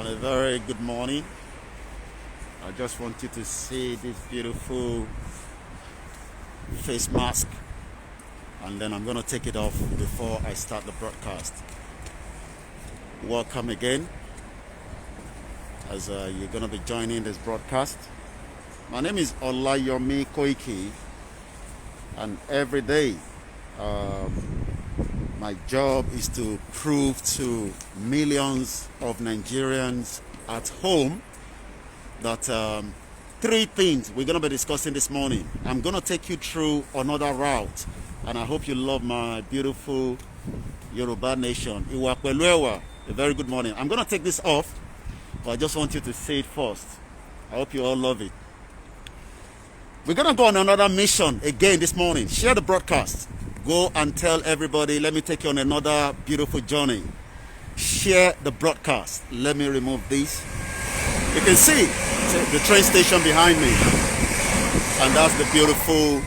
A very good morning. I just want you to see this beautiful face mask, and then I'm going to take it off before I start the broadcast. Welcome again as you're going to be joining this broadcast. My name is Olayomi Koiki, and every day my job is to prove to millions of Nigerians at home that three things we're going to be discussing this morning. I'm going to take you through another route, and I hope you love my beautiful Yoruba nation. Iwa Peluewa, a very good morning. I'm going to take this off, but I just want you to say it first. I hope you all love it. We're going to go on another mission again this morning. Share the broadcast. Go and tell everybody, let me take you on another beautiful journey. Share the broadcast. Let me remove this. You can see the train station behind me. And that's the beautiful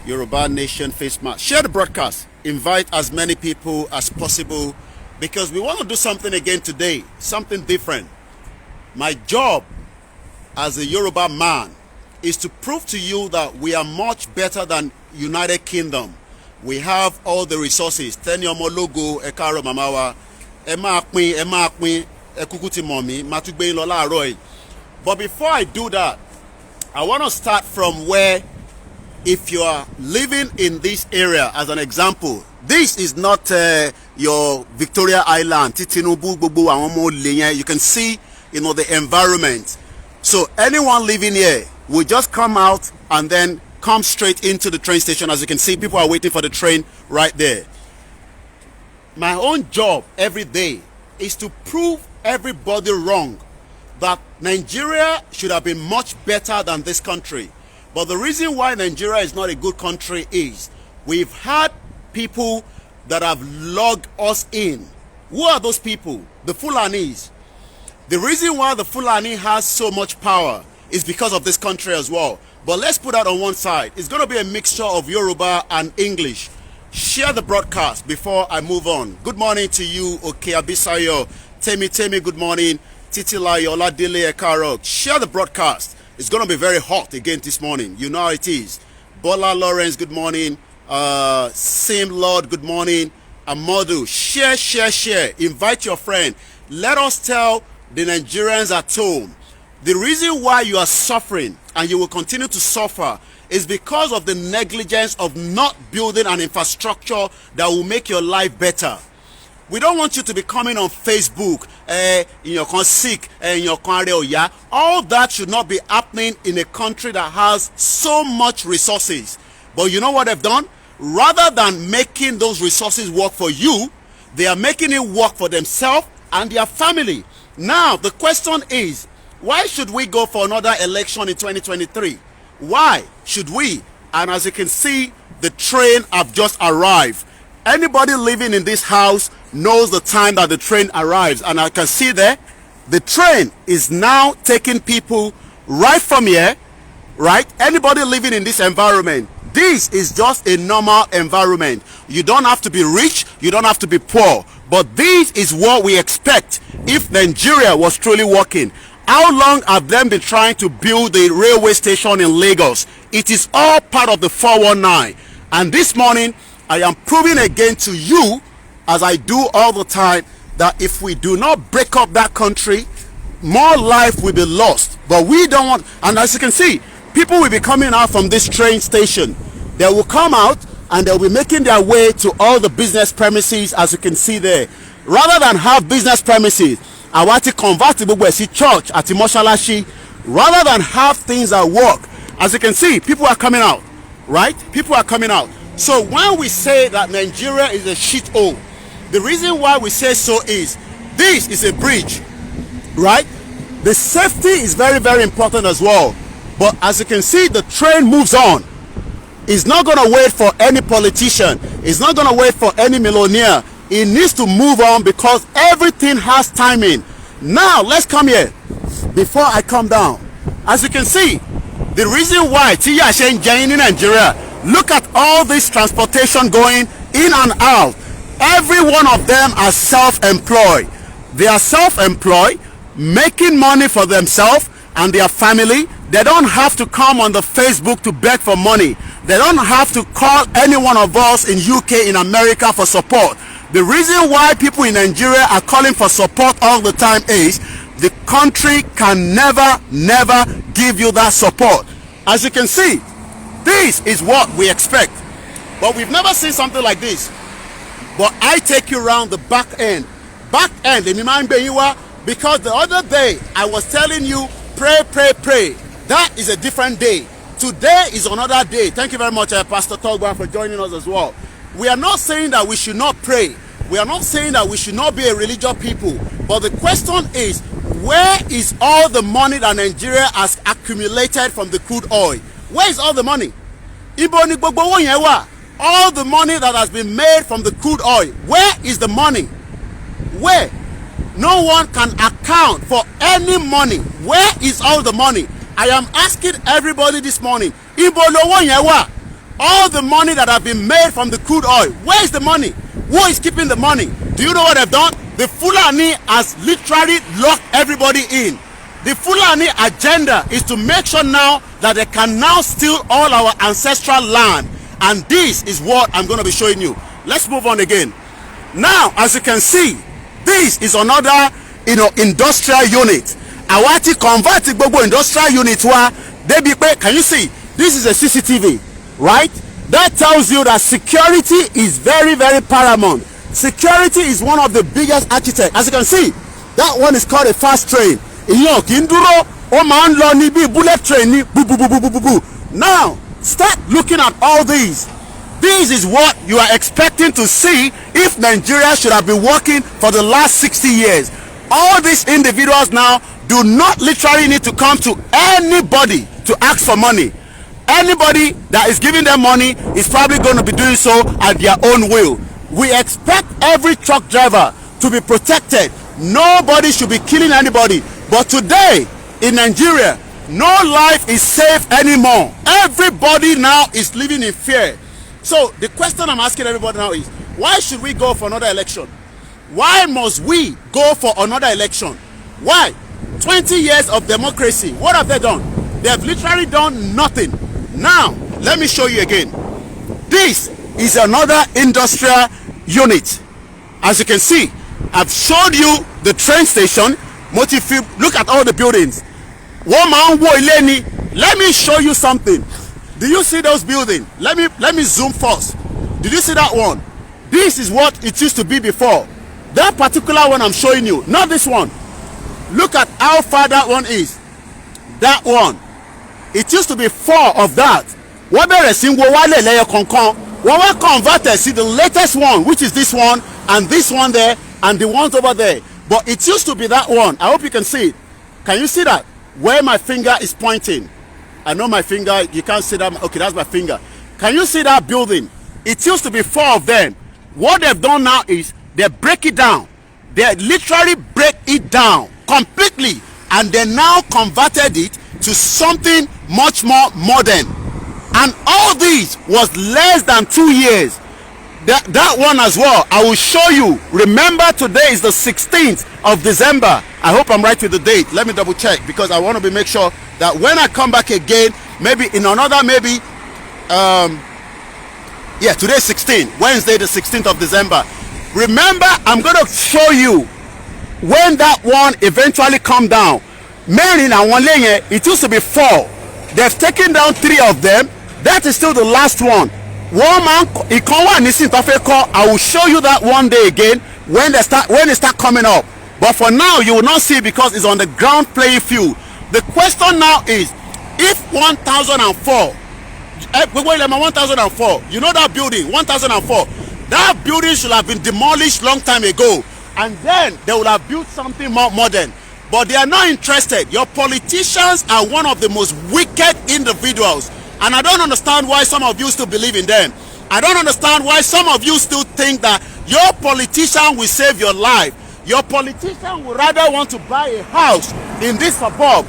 Yoruba Nation face mask. Share the broadcast. Invite as many people as possible, because we want to do something again today. Something different. My job as a Yoruba man is to prove to you that we are much better than United Kingdom. We have all the resources. Tenyomo logo, ekaro mamawa, ema ekukuti momi, matugbe lola roy. But before I do that, I want to start from where, if you are living in this area, as an example, this is not your Victoria Island. You can see, the environment. So anyone living here will just come out and then come straight into the train station. As you can see, people are waiting for the train right there. My own job every day is to prove everybody wrong, that Nigeria should have been much better than this country. But the reason why Nigeria is not a good country is we've had people that have logged us in. Who are those people? The Fulanis. The reason why the Fulani has so much power is because of this country as well. But let's put that on one side. It's going to be a mixture of Yoruba and English. Share the broadcast before I move on. Good morning to you, Okeabisayo. Temi, good morning. Titilayo, Oladile Ekaro. Share the broadcast. It's going to be very hot again this morning. You know how it is. Bola Lawrence, good morning. Sim Lord, good morning. Amodu, share. Invite your friend. Let us tell the Nigerians at home, the reason why you are suffering and you will continue to suffer is because of the negligence of not building an infrastructure that will make your life better. We don't want you to be coming on Facebook, in your sick, in your oya. All that should not be happening in a country that has so much resources. But you know what they've done? Rather than making those resources work for you, they are making it work for themselves and their family. Now, the question is, why should we go for another election in 2023? Why should we? And as you can see, the train have just arrived. Anybody living in this house knows the time that the train arrives. And I can see there, the train is now taking people right from here, right? Anybody living in this environment, this is just a normal environment. You don't have to be rich, you don't have to be poor. But this is what we expect if Nigeria was truly working. How long have they been trying to build the railway station in Lagos? It is all part of the 419. And this morning, I am proving again to you, as I do all the time, that if we do not break up that country, more life will be lost. But we don't want, and as you can see, people will be coming out from this train station. They will come out and they'll be making their way to all the business premises, as you can see there. Rather than have business premises, I want to convert to church at Moshalashi, rather than have things that work. As you can see, people are coming out, right? People are coming out. So when we say that Nigeria is a shithole, the reason why we say so is this is a bridge, right? The safety is very, very important as well. But as you can see, the train moves on. It's not going to wait for any politician. It's not going to wait for any millionaire. It needs to move on because everything has timing. Now, let's come here before I come down. As you can see, the reason why Tia Shen Jane in Nigeria, look at all this transportation going in and out. Every one of them are self-employed. They are self-employed. making money for themselves and their family. They don't have to come on the Facebook to beg for money. They don't have to call any one of us in UK, in America for support. The reason why people in Nigeria are calling for support all the time is the country can never give you that support. As you can see, this is what we expect, but we've never seen something like this. But I take you around the back end, because the other day I was telling you, pray. That is a different day. Today is another day. Thank you very much, Pastor Togba, for joining us as well. We are not saying that we should not pray. We are not saying that we should not be a religious people. But the question is, where is all the money that Nigeria has accumulated from the crude oil? Where is all the money? All the money that has been made from the crude oil, where is the money? Where? No one can account for any money. Where is all the money? I am asking everybody this morning, all the money that have been made from the crude oil, where is the money? Who is keeping the money? Do you know what they've done? The Fulani has literally locked everybody in. The Fulani agenda is to make sure now that they can now steal all our ancestral land. And this is what I'm going to be showing you. Let's move on again. Now, as you can see, this is another, industrial unit. Awati convert gbogbo industrial unit wa. Can you see? This is a CCTV, right? That tells you that security is very paramount. Security is one of the biggest architects. As you can see, that one is called a fast train. Bullet train. Now, start looking at all these. This is what you are expecting to see if Nigeria should have been working for the last 60 years. All these individuals now do not literally need to come to anybody to ask for money. Anybody that is giving them money is probably going to be doing so at their own will. We expect every truck driver to be protected. Nobody should be killing anybody. But today in Nigeria, no life is safe anymore. Everybody now is living in fear. So the question I'm asking everybody now is, why should we go for another election? Why must we go for another election? Why? 20 years of democracy, what have they done? They have literally done nothing. Now, let me show you again. This is another industrial unit. As you can see, I've showed you the train station. Look at all the buildings. Let me show you something. Do you see those buildings? Let me zoom first. Did you see that one? This is what it used to be before. That particular one I'm showing you, not this one. Look at how far that one is. That one. It used to be 4 of that. What converted? See the latest one, which is this one and this one there and the ones over there. But it used to be that one. I hope you can see it. Can you see that? Where my finger is pointing. I know my finger, you can't see that. Okay, that's my finger. Can you see that building? It used to be 4 of them. What they've done now is they break it down. They literally break it down completely, and they now converted it to something much more modern. And all this was less than 2 years. That one as well, I will show you. Remember, today is the 16th of December. I hope I'm right with the date. Let me double check, because I want to make sure that when I come back again, maybe in another, today is 16, Wednesday the 16th of December. Remember, I'm going to show you when that one eventually come down. Mary and one lane, it used to be 4. They've taken down 3 of them. That is still the last one. I will show you that one day again when they start coming up. But for now, you will not see it because it's on the ground playing field. The question now is, if 1004, you know that building, 1004, that building should have been demolished long time ago, and then they would have built something more modern. But they are not interested. Your politicians are one of the most wicked individuals, and I don't understand why some of you still believe in them. I don't understand why some of you still think that your politician will save your life. Your politician would rather want to buy a house in this suburb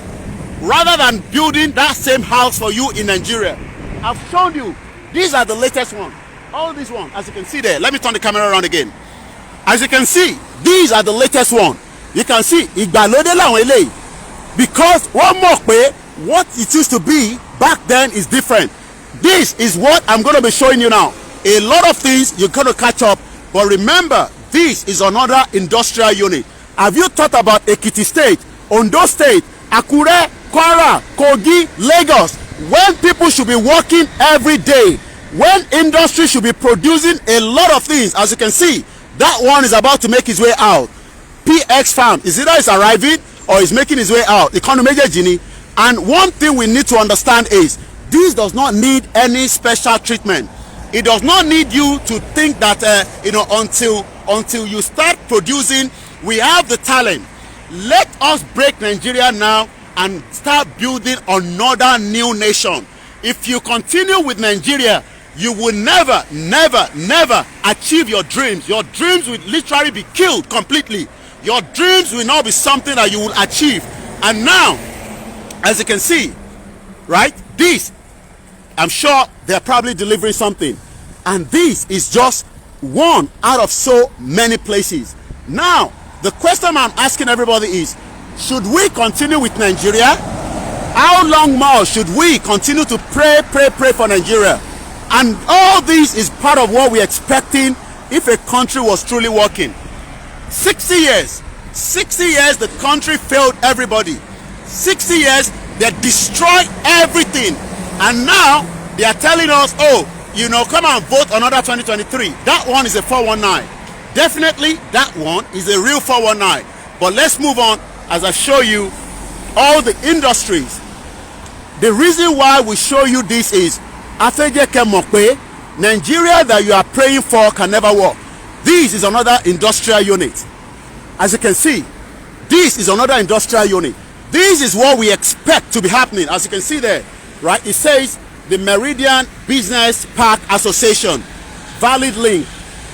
rather than building that same house for you in Nigeria. I've shown you. These are the latest ones. All these ones, as you can see there. Let me turn the camera around again. As you can see, these are the latest one. You can see ìgbàlódé làwọn eléyìí, because one more pé what it used to be back then is different. This is what I'm going to be showing you now. A lot of things you're going to catch up, but remember, this is another industrial unit. Have you thought about Ekiti State, Ondo State, Akure, Kwara, Kogi, Lagos, when people should be working every day, when industry should be producing a lot of things? As you can see, that one is about to make its way out. PX Farm is either is arriving or is making its way out. Economy Genie. And one thing we need to understand is this does not need any special treatment. It does not need you to think that until you start producing, we have the talent. Let us break Nigeria now and start building another new nation. If you continue with Nigeria, you will never achieve your dreams. Your dreams will literally be killed completely. Your dreams will not be something that you will achieve. And now, as you can see, right, this, I'm sure they're probably delivering something. And this is just one out of so many places. Now, the question I'm asking everybody is, should we continue with Nigeria? How long more should we continue to pray for Nigeria? And all this is part of what we're expecting if a country was truly working. 60 years the country failed everybody. 60 years they destroyed everything, and now they are telling us, oh, come and vote another 2023. That one is a 419. Definitely that one is a real 419. But let's move on as I show you all the industries. The reason why we show you this is Nigeria that you are praying for can never work. This is another industrial unit. As you can see, this is another industrial unit. This is what we expect to be happening. As you can see there, right? It says the Meridian Business Park Association, valid link.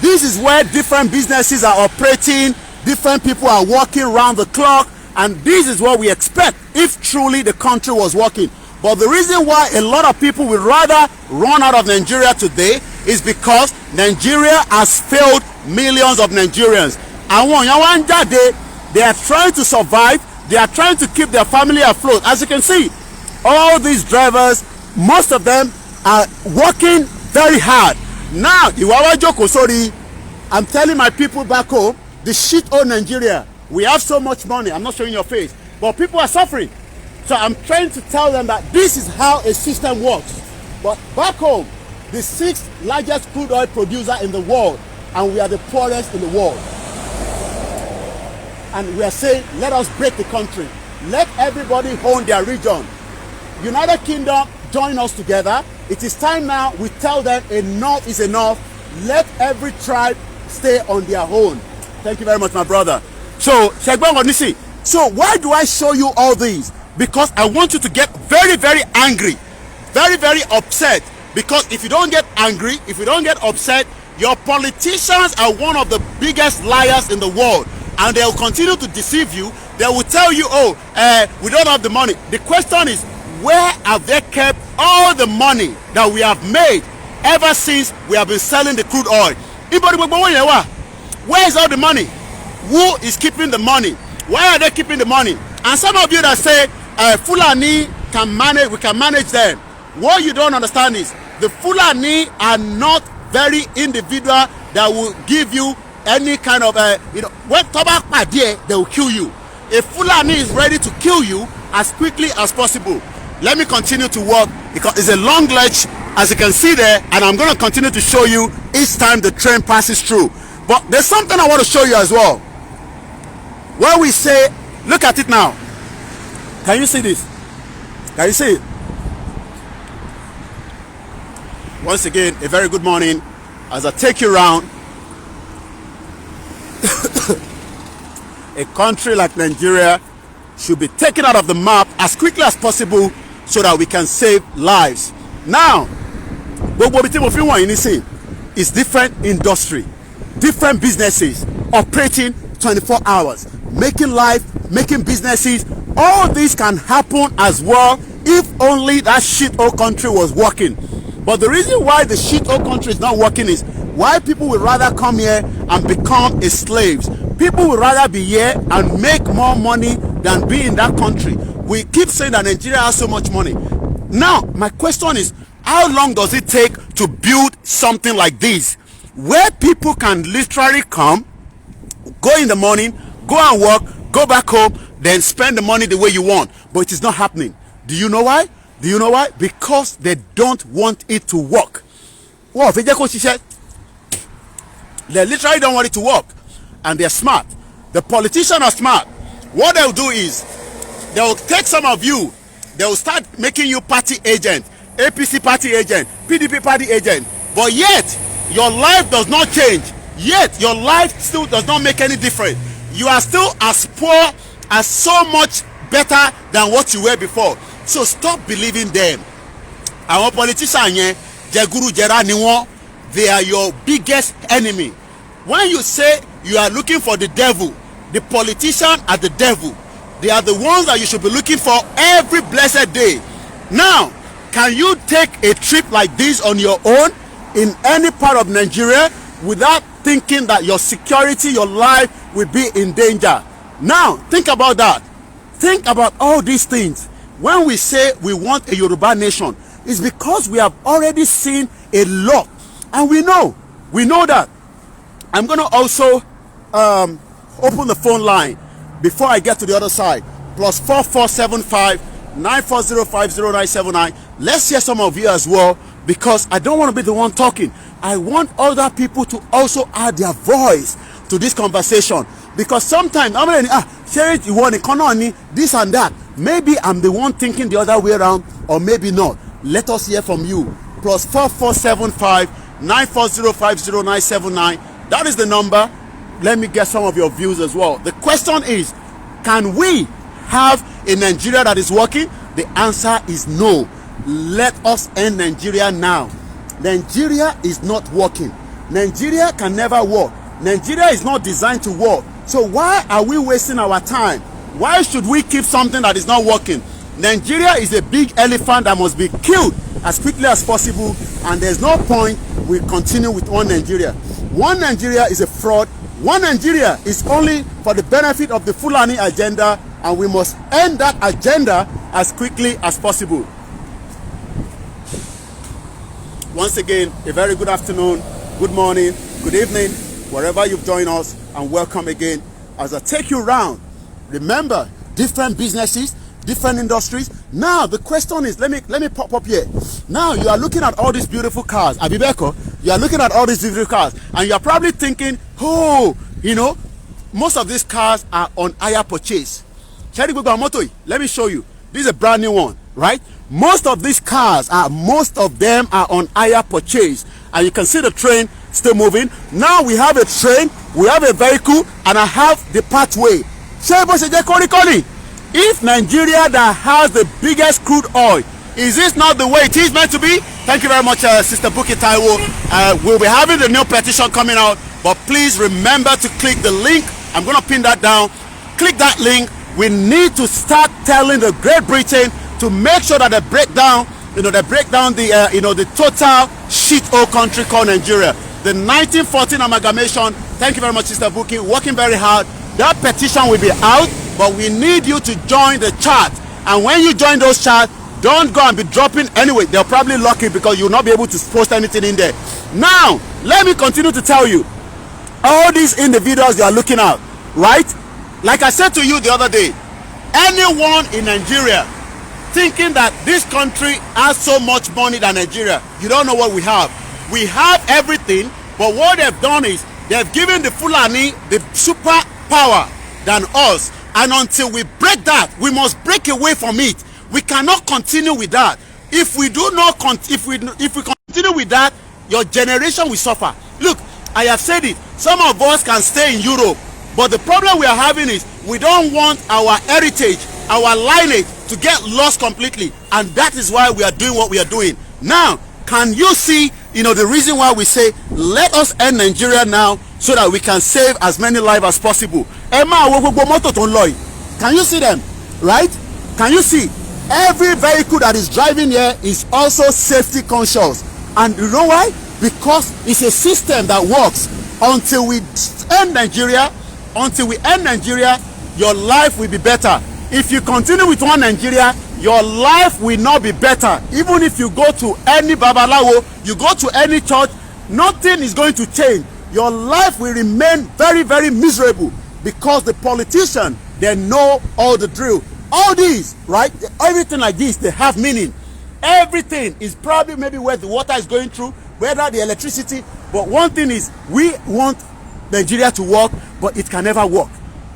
This is where different businesses are operating, different people are working around the clock, and this is what we expect if truly the country was working. But the reason why a lot of people would rather run out of Nigeria today is because Nigeria has failed millions of Nigerians. They are trying to survive. They are trying to keep their family afloat. As you can see, all these drivers, most of them are working very hard. Now, I'm telling my people back home, the shit on Nigeria, we have so much money. I'm not showing your face, but people are suffering. So I'm trying to tell them that this is how a system works. But back home, the 6th largest crude oil producer in the world, and we are the poorest in the world. And we are saying, let us break the country. Let everybody own their region. United Kingdom, join us together. It is time now we tell them enough is enough. Let every tribe stay on their own. Thank you very much, my brother. So, so why do I show you all these? Because I want you to get very, very angry. Very, very upset. Because if you don't get angry, if you don't get upset, your politicians are one of the biggest liars in the world. And they will continue to deceive you. They will tell you, oh, we don't have the money. The question is, where have they kept all the money that we have made ever since we have been selling the crude oil? Where is all the money? Who is keeping the money? Why are they keeping the money? And some of you that say, Fulani can manage, we can manage them. What you don't understand is, the Fulani are not very individual that will give you any kind of, when tobacco there, they will kill you. If Fulani is ready to kill you as quickly as possible. Let me continue to walk because it's a long ledge, as you can see there, and I'm going to continue to show you each time the train passes through. But there's something I want to show you as well. Where we say, look at it now. Can you see this? Can you see it? Once again, a very good morning as I take you around. A country like Nigeria should be taken out of the map as quickly as possible so that we can save lives. Now, it's different industry, different businesses operating 24 hours, making life, making businesses. All this can happen as well if only that shit old country was working. But the reason why the shit old country is not working is why people would rather come here and become a slaves. People would rather be here and make more money than be in that country. We keep saying that Nigeria has so much money. Now, my question is, how long does it take to build something like this, where people can literally come, go in the morning, go and work, go back home, then spend the money the way you want? But it is not happening. Do you know why? Do you know why? Because they don't want it to work. They literally don't want it to work. And they're smart. The politicians are smart. What they'll do is, they'll take some of you, they'll start making you party agent, APC party agent, PDP party agent. But yet, your life does not change. Yet, your life still does not make any difference. You are still as poor, as so much better than what you were before. So stop believing them. Our politicians, they are your biggest enemy. When you say you are looking for the devil, the politicians are the devil. They are the ones that you should be looking for every blessed day. Now, can you take a trip like this on your own in any part of Nigeria without thinking that your security, your life will be in danger? Now, think about that. Think about all these things. When we say we want a Yoruba nation, it's because we have already seen a lot. And we know that. I'm going to also open the phone line before I get to the other side. +4475 9405079. Let's hear some of you as well, because I don't want to be the one talking. I want other people to also add their voice to this conversation, because sometimes I'm share it, you want economy, this and that. Maybe I'm the one thinking the other way around, or maybe not. Let us hear from you. +4475 9405079. That is the number. Let me get some of your views as well. The question is, can we have a Nigeria that is working? The answer is no. Let us end Nigeria now. Nigeria is not working. Nigeria can never work. Nigeria is not designed to work. So why are we wasting our time? Why should we keep something that is not working? Nigeria is a big elephant that must be killed as quickly as possible, and there's no point we continue with one Nigeria. One Nigeria is a fraud. One Nigeria is only for the benefit of the Fulani agenda, and we must end that agenda as quickly as possible. Once again, a very good afternoon, good morning, good evening, wherever you've joined us, and welcome again as I take you around. Remember, different businesses, different industries. Now the question is, let me pop up here. Now you are looking at all these beautiful cars, Abibeko. You are looking at all these beautiful cars, and you are probably thinking, oh, you know, most of these cars are on hire purchase. Let me show you. This is a brand new one, right? Most of these cars most of them are on hire purchase, and you can see the train still moving. Now we have a train, we have a vehicle, and I have the pathway. If Nigeria that has the biggest crude oil, is this not the way it is meant to be? Thank you very much, Sister Buki Taiwo. We'll be having the new petition coming out, but please remember to click the link. I'm going to pin that down. Click that link. We need to start telling the Great Britain to make sure that they break down, the total shit hole country called Nigeria. The 1914 amalgamation. Thank you very much, Sister Buki. Working very hard. That petition will be out, but we need you to join the chat. And when you join those chats, don't go and be dropping anyway. They'll probably lock it because you'll not be able to post anything in there. Now, let me continue to tell you, all these individuals you are looking at, right? Like I said to you the other day, anyone in Nigeria thinking that this country has so much money than Nigeria, you don't know what we have. We have everything, but what they've done is they've given the Fulani the super power than us, and until we break that, we must break away from it. We cannot continue with that. If we do not if we continue with that, your generation will suffer. Look, I have said it. Some of us can stay in Europe, but the problem we are having is we don't want our heritage, our lineage to get lost completely, and that is why we are doing what we are doing. Now, can you see, the reason why we say let us end Nigeria now so that we can save as many lives as possible? Can you see them? Right? Can you see? Every vehicle that is driving here is also safety conscious. And you know why? Because it's a system that works. Until we end Nigeria, until we end Nigeria, your life will be better. If you continue with one Nigeria, your life will not be better. Even if you go to any babalawo, you go to any church, nothing is going to change. Your life will remain very, very miserable, because the politicians, they know all the drill. All these, right? Everything like this, they have meaning. Everything is probably maybe where the water is going through, whether the electricity. But one thing is, we want Nigeria to work, but it can never work.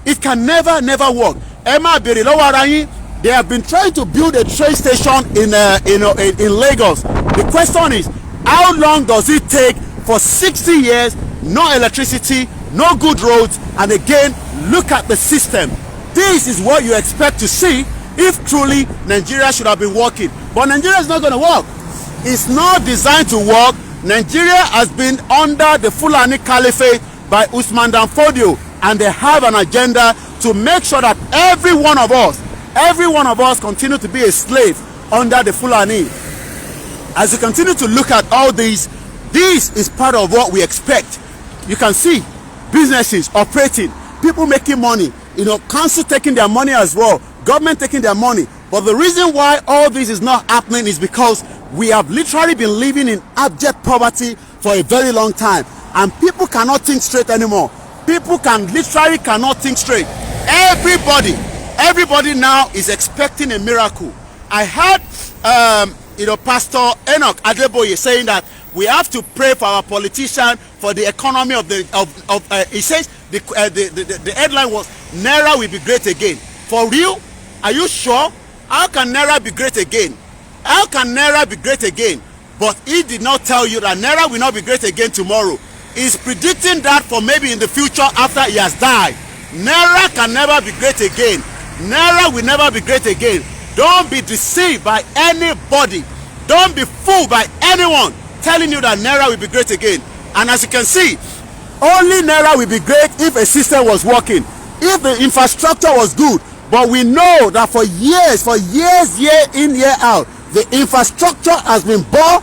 It can never work. Emma Berilowarayi, they have been trying to build a train station in Lagos. The question is, how long does it take for 60 years, no electricity, no good roads, and again, look at the system. This is what you expect to see if truly Nigeria should have been working. But Nigeria is not going to work. It's not designed to work. Nigeria has been under the Fulani Caliphate by Usman Dan Fodio, and they have an agenda to make sure that every one of us continue to be a slave under the Fulani. As you continue to look at all these, this is part of what we expect. You can see businesses operating, people making money, council taking their money as well, government taking their money. But the reason why all this is not happening is because we have literally been living in abject poverty for a very long time, and people cannot think straight anymore. People cannot think straight. Everybody now is expecting a miracle. I heard Pastor Enoch Adeboye saying that we have to pray for our politician, for the economy he says the headline was Naira will be great again. For real? Are you sure? How can Naira be great again? How can Naira be great again? But he did not tell you that Naira will not be great again tomorrow. He's predicting that for maybe in the future after he has died. Naira can never be great again. Naira will never be great again. Don't be deceived by anybody. Don't be fooled by anyone telling you that Naira will be great again. And as you can see, only Naira will be great if a system was working, if the infrastructure was good. But we know that for years, year in, year out, the infrastructure has been poor,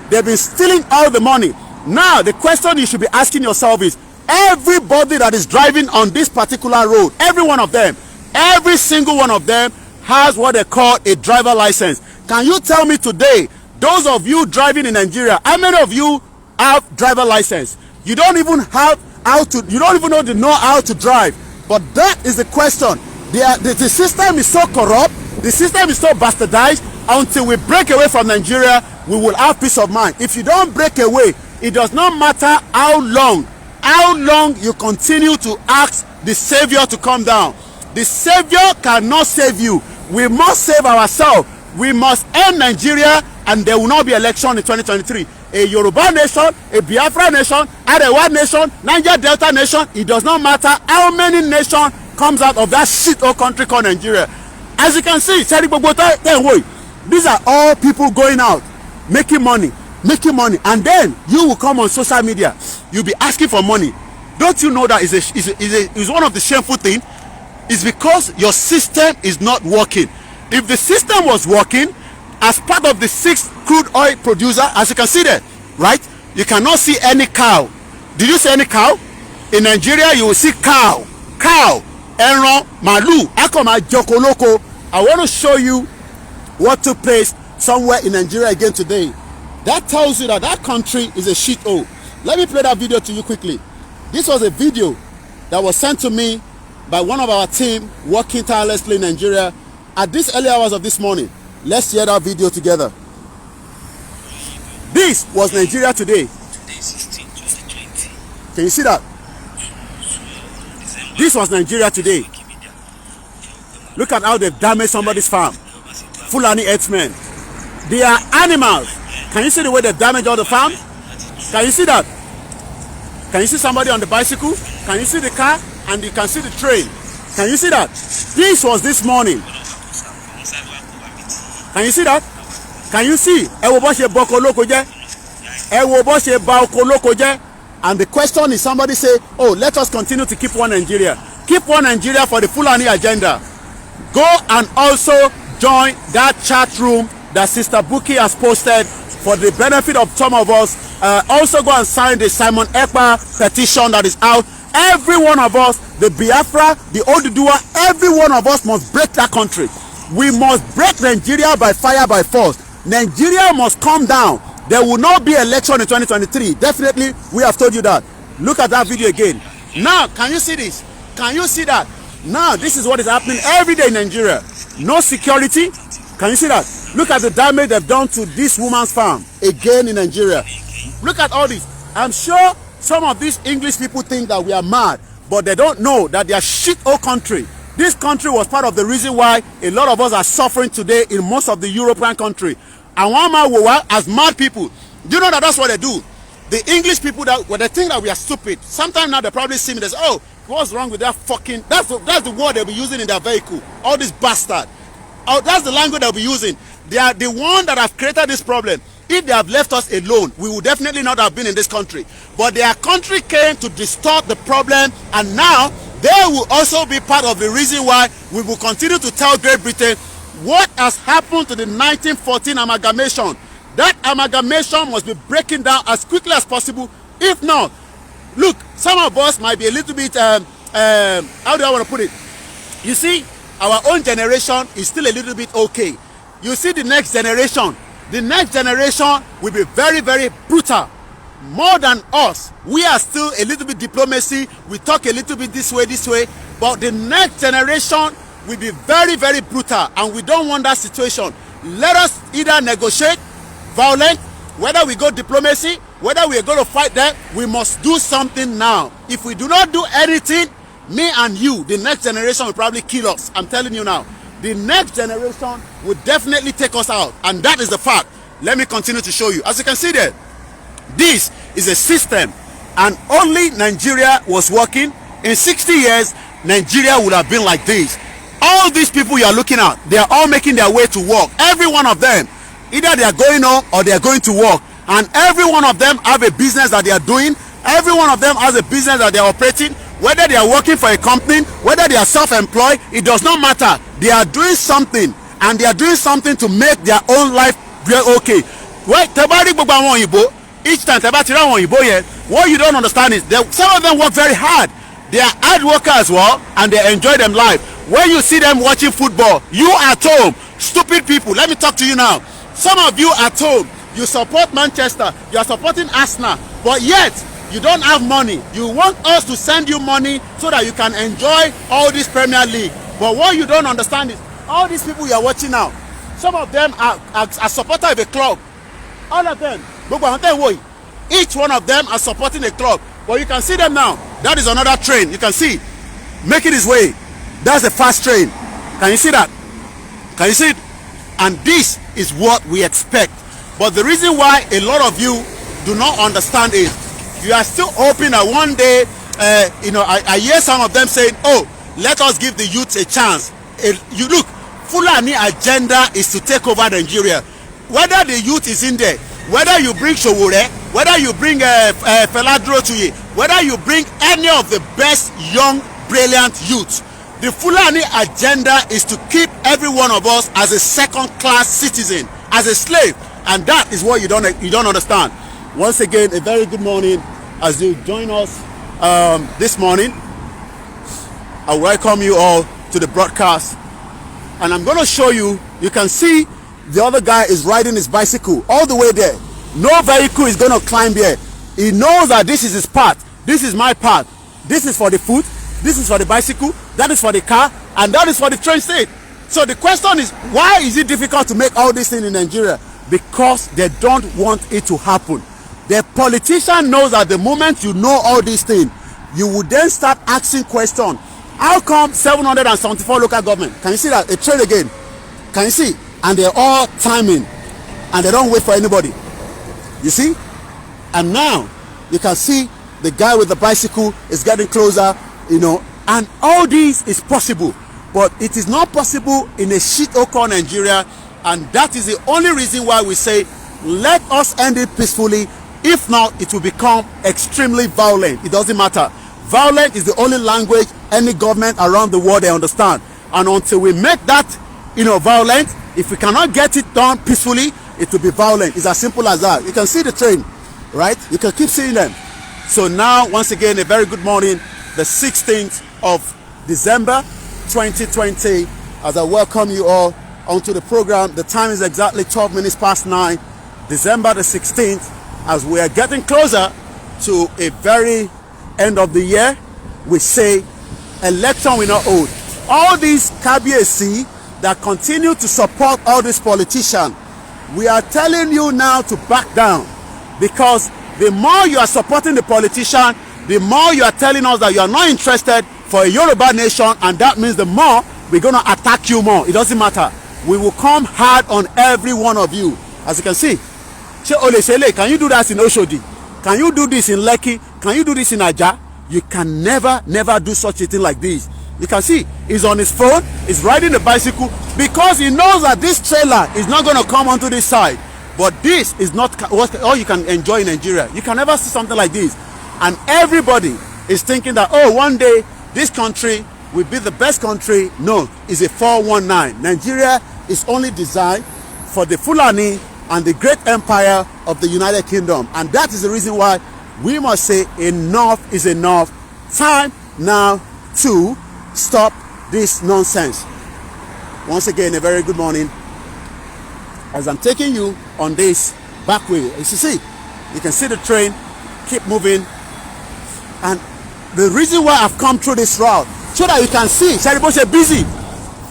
they've been stealing all the money. Now, the question you should be asking yourself is, everybody that is driving on this particular road, every one of them, every single one of them has what they call a driver license. Can you tell me today, those of you driving in Nigeria, how many of you have driver license? You don't even know how to drive. But that is the question. The system is so corrupt, the system is so bastardized. Until we break away from Nigeria, we will have peace of mind. If you don't break away, it does not matter how long you continue to ask the Savior to come down. The Savior cannot save you. We must save ourselves. We must end Nigeria, and there will not be election in 2023. A Yoruba nation, a Biafra nation, Arewa nation, Niger Delta nation, it does not matter how many nations comes out of that shit old country called Nigeria. As you can see, these are all people going out, making money, and then you will come on social media, you'll be asking for money. Don't you know that is one of the shameful things? It's because your system is not working. If the system was working, as part of the 6 crude oil producer, as you can see there, right? You cannot see any cow. Did you see any cow? In Nigeria, you will see cow, ẹran, màlúù, akoma jokoloko. I want to show you what took place somewhere in Nigeria again today. That tells you that that country is a shithole. Let me play that video to you quickly. This was a video that was sent to me by one of our team working tirelessly in Nigeria at these early hours of this morning. Let's hear that video together. This was Nigeria today. Can you see that? This was Nigeria today. Look at how they've damaged somebody's farm. Fulani herdsmen. They are animals. Can you see the way they've damaged all the farm? Can you see that? Can you see somebody on the bicycle? Can you see the car? And you can see the train. Can you see that? This was this morning. Can you see that? Can you see? And the question is, somebody say, oh, let us continue to keep one Nigeria. Keep one Nigeria for the Fulani agenda. Go and also join that chat room that Sister Buki has posted for the benefit of some of us. Also go and sign the Simon Ekpa petition that is out. Every one of us, the Biafra, the Oduduwa, every one of us must break that country. We must break Nigeria by fire, by force. Nigeria must come down. There will not be election in 2023. Definitely, we have told you that. Look at that video again. Now, can you see this? Can you see that? Now, this is what is happening every day in Nigeria. No security. Can you see that? Look at the damage they've done to this woman's farm again in Nigeria. Look at all this. I'm sure some of these English people think that we are mad, but they don't know that they are shit old country. This country was part of the reason why a lot of us are suffering today in most of the European country. And one man as mad people. Do you know that that's what they do? The English people, that when they think that we are stupid, sometimes now they probably see me and say, oh, what's wrong with that fucking, that's the word they'll be using in their vehicle. All this bastard. Oh, that's the language they'll be using. They are the one that have created this problem. If they have left us alone, we would definitely not have been in this country. But their country came to distort the problem, and now they will also be part of the reason why we will continue to tell Great Britain what has happened to the 1914 amalgamation. That amalgamation must be breaking down as quickly as possible. If not, look, some of us might be a little bit, how do I want to put it? You see, our own generation is still a little bit okay. You see the next generation. The next generation will be very, very brutal. More than us. We are still a little bit diplomacy. We talk a little bit this way. But the next generation will be very, very brutal. And we don't want that situation. Let us either negotiate violence, whether we go diplomacy, whether we are going to fight them, we must do something now. If we do not do anything, me and you, the next generation will probably kill us. I'm telling you now. The next generation will definitely take us out. And that is the fact. Let me continue to show you. As you can see there, this is a system. And only Nigeria was working. In 60 years, Nigeria would have been like this. All these people you are looking at, they are all making their way to work. Every one of them. Either they are going home or they are going to work. And every one of them have a business that they are doing. Every one of them has a business that they are operating. Whether they are working for a company, whether they are self-employed, it does not matter. They are doing something, and they are doing something to make their own life very okay. Well, each time, what you don't understand is that some of them work very hard. They are hard workers as well, and they enjoy them life. When you see them watching football, you at home, stupid people, let me talk to you now. Some of you at home, you support Manchester, you are supporting Arsenal, but yet you don't have money. You want us to send you money so that you can enjoy all this Premier League. But what you don't understand is all these people you are watching now, some of them are supporters of a club. All of them. Each one of them are supporting a club. But you can see them now. That is another train. You can see making its way. That's a fast train. Can you see that? Can you see it? And this is what we expect. But the reason why a lot of you do not understand is you are still hoping that one day, I hear some of them saying, oh, let us give the youth a chance. You look, Fulani agenda is to take over Nigeria. Whether the youth is in there, whether you bring Showore, whether you bring Feladro Tuye, whether you bring any of the best young, brilliant youths, the Fulani agenda is to keep every one of us as a second-class citizen, as a slave. And that is what you don't understand. Once again, a very good morning as you join us this morning. I welcome you all to the broadcast, and I'm going to show you. You can see the other guy is riding his bicycle all the way there. No vehicle is going to climb there. He knows that this is his path. This is my path. This is for the foot. This is for the bicycle. That is for the car, and that is for the train state. So the question is, why is it difficult to make all these things in Nigeria? Because they don't want it to happen. The politician knows that the moment you know all these things, you will then start asking questions. How come 774 local government? Can you see that? A train again. Can you see? And they're all timing. And they don't wait for anybody. You see? And now, you can see the guy with the bicycle is getting closer, and all this is possible. But it is not possible in a shit-o-called Nigeria. And that is the only reason why we say, let us end it peacefully. If not, it will become extremely violent. It doesn't matter. Violent is the only language any government around the world they understand. And until we make that, violent, if we cannot get it done peacefully, it will be violent. It's as simple as that. You can see the train, right? You can keep seeing them. So now, once again, a very good morning the 16th of December 2020. As I welcome you all onto the program, the time is exactly 12 minutes past 9, December the 16th, as we are getting closer to a very end of the year. We say election will not hold. All these KBAC that continue to support all these politicians, we are telling you now to back down, because the more you are supporting the politician, the more you are telling us that you are not interested for a Yoruba nation, and that means the more we're going to attack you more. It doesn't matter. We will come hard on every one of you. As you can see, can you do that in Oshodi? Can you do this in Lekki? Can you do this in Aja? You can never do such a thing like this. You can see he's on his phone, he's riding the bicycle, because he knows that this trailer is not going to come onto this side. But this is not what all you can enjoy in Nigeria. You can never see something like this. And everybody is thinking that, oh, one day this country will be the best country. No, it's a 419. Nigeria is only designed for the Fulani and the great empire of the United Kingdom. And that is the reason why we must say enough is enough. Time now to stop this nonsense. Once again, a very good morning. As I'm taking you on this back way, as you see, you can see the train keep moving. And the reason why I've come through this route, so that you can see, Shariboshe busy,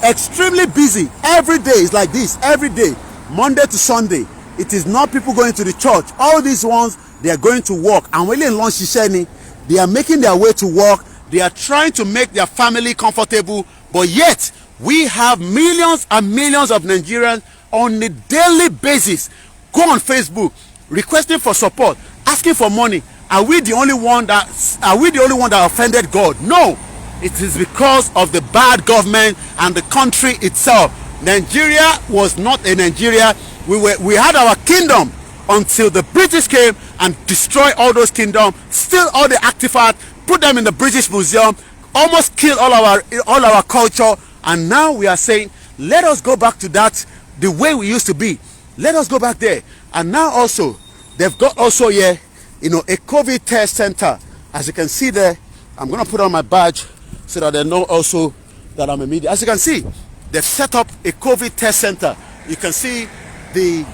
extremely busy. Every day is like this, every day, Monday to Sunday. It is not people going to the church. All these ones, they are going to work. And when they launch Shisheni, they are making their way to work. They are trying to make their family comfortable. But yet, we have millions and millions of Nigerians on a daily basis go on Facebook requesting for support, asking for money. Are we the only one that offended God? No, it is because of the bad government and the country itself. Nigeria was not a Nigeria. We had our kingdom until the British came and destroyed all those kingdoms, steal all the artifacts, put them in the British Museum, almost kill all our culture. And now we are saying, let us go back to that, the way we used to be. Let us go back there. And now also, they've got also here, a COVID test center. As you can see there, I'm going to put on my badge so that they know also that I'm a media. As you can see, they've set up a COVID test center. You can see the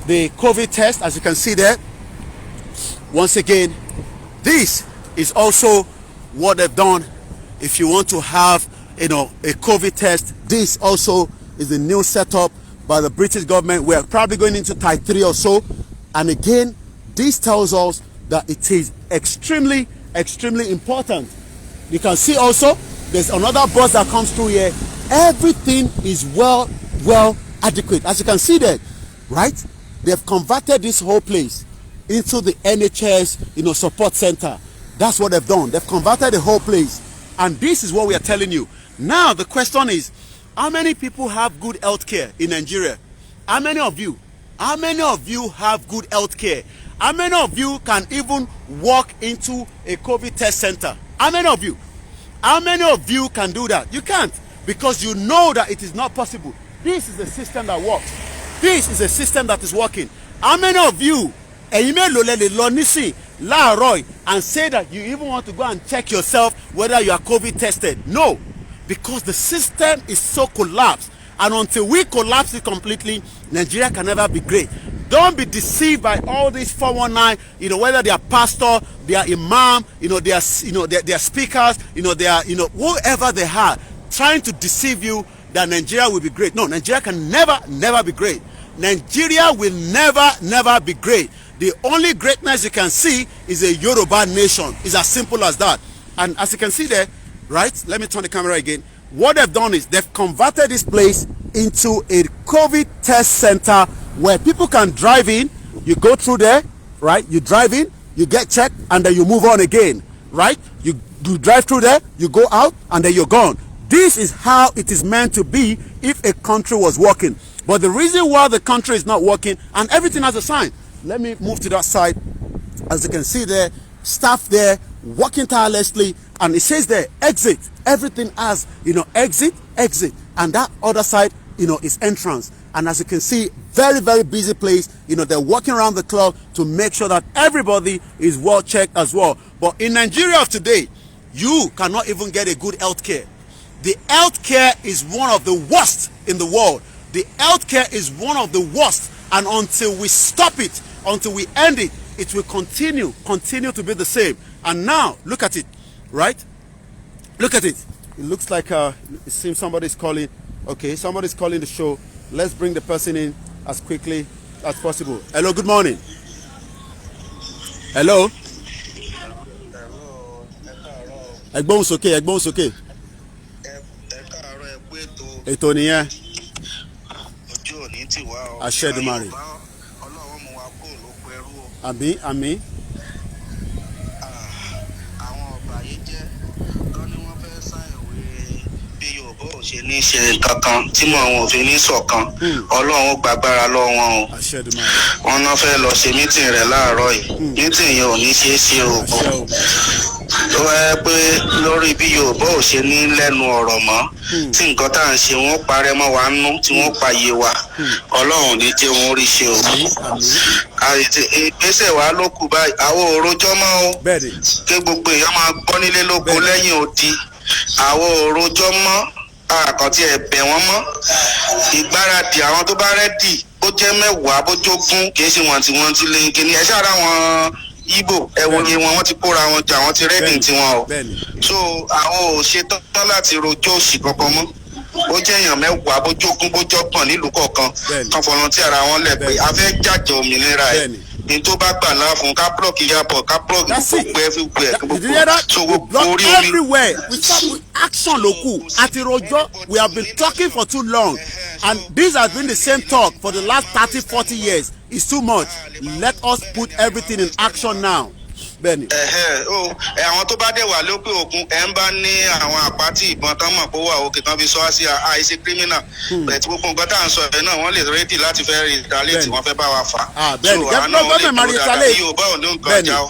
COVID test, as you can see there. Once again, this is also what they've done. If you want to have, a COVID test, this also is the new setup by the British government. We are probably going into type 3 or so. And again, this tells us that it is extremely important. You can see also there's another bus that comes through here. Everything is well adequate. As you can see there, right? They've converted this whole place into the NHS, support center. That's what they've done. They've converted the whole place. And this is what we are telling you. Now the question is, how many people have good health care in Nigeria? How many of you have good health care? How many of you can even walk into a COVID test center? How many of you? How many of you can do that? You can't, because you know that it is not possible. This is a system that works. This is a system that is working. How many of you and say that you even want to go and check yourself whether you are COVID tested? No, because the system is so collapsed. And until we collapse it completely, Nigeria can never be great. Don't be deceived by all these 419, whether they are pastor, they are imam, they are speakers, they are, whoever they are, trying to deceive you that Nigeria will be great. No, Nigeria can never be great. Nigeria will never be great. The only greatness you can see is a Yoruba nation. It's as simple as that. And as you can see there, right? Let me turn the camera again. What they've done is they've converted this place into a COVID test center where people can drive in. You go through there, right? You drive in, you get checked, and then you move on again, right? You drive through there, you go out, and then you're gone. This is how it is meant to be if a country was working. But the reason why the country is not working, and everything has a sign. Let me move to that side. As you can see there, staff there working tirelessly, and it says there, exit. Everything has, exit, and that other side, is entrance. And as you can see, very busy place. They're working around the clock to make sure that everybody is well checked as well. But in Nigeria of today, you cannot even get a good health care. The health care is one of the worst in the world. The health care is one of the worst, and until we stop it, until we end it, it will continue to be the same. And now, look at it, right? Look at it. It looks like it seems somebody's calling. Okay, somebody's calling the show. Let's bring the person in as quickly as possible. Hello, good morning. Hello. Ẹ̀gbọ́n sókè, ẹ̀gbọ́n sókè. Ètò nìyẹn. Ojú òní ti wá o. Àṣẹ Èdùmàrè. Ọlọ́run mú wa kó lóko ẹrú o. Àmín, àmín. Àwọn ọba yìí jẹ́ tán ni wọ́n fẹ́ sáìn ìwé bí Yorùbá ò ṣe ní ṣe kankan tí mọ̀ wọn ò fi ní ṣọ̀kan. Ọlọ́run ó gbàgbára lọ́wọ́ wọn o. Àṣẹ Èdùmàrè. Wọ́n náà fẹ́ lọ ṣe mítìn rẹ̀ láàárọ̀ yìí. Mítìn yẹn ò ní ṣeé ṣe o. Tó wáyé pé lórí bí Yorùbá ò ṣe ní lẹ́nu ọ̀rọ̀ mọ́ tí nǹkan tá à ń ṣe wọ́n parẹ́ mọ́ wa nú tí wọ́n pa iye wa Ọlọ́run ní jẹ́ wọn rí ṣe o. Ìgbésẹ̀ wa ló kù báyìí àwọn òrojọ́ mọ́ o kí gbogbo èèyàn máa gbọ́ nílé lóko lẹ́yìn odi àwọn òrojọ́ mọ́ àkàntì ẹ̀bẹ̀ wọn mọ́ ìgbáradì àwọn tó bá rẹ́dì bó jẹ́ mẹ́wàá bó jógún kì í ṣe wọ́n ti lé kíní ẹ̀ ṣáà ráwọn Igbo ẹwòye wọn ti kóra wọn jà wọn ti rẹ́dìn tiwọn o so àwọn ò ṣe tán láti rojọ́ òṣì kankan mọ́ ó jẹ́ èèyàn mẹ́wàá bójógún bójọ́gbọ̀n nílùú kọ̀ọ̀kan kan fọlọ́n tí ara wọn lẹ̀ pé a fẹ́ jàjẹ́ òmìnira ẹ̀ ní tó bá gbà náà fún ká blọọkì yàbọ̀ ká blọọkì gbogbo everywhere so gbogbo orí omi. Everywhere we start with action lókù àti rojọ́ we have been talking for too long and this has been the same talk for the last 30-40 years. It's too much. Let us put everything in action now. Bẹ́ẹ̀ni. Àwọn tó bá dẹ̀ wà lókè òkun ẹ̀ ń bá ní àwọn àpáti ìbọn tán mọ̀ pé ó wà òkè tán fi sọ á sí àìsí criminal. Bẹ̀ẹ̀ tí gbogbo nǹkan tá à ń sọ ẹ̀ náà wọ́n lè rédì láti fẹ́ retaliate wọ́n fẹ́ bá wa fà. Bẹ́ẹ̀ni gẹ́gẹ́ gọ́ọ̀mẹ̀ máa retaliate. Yorùbá ò ní nǹkan jà o.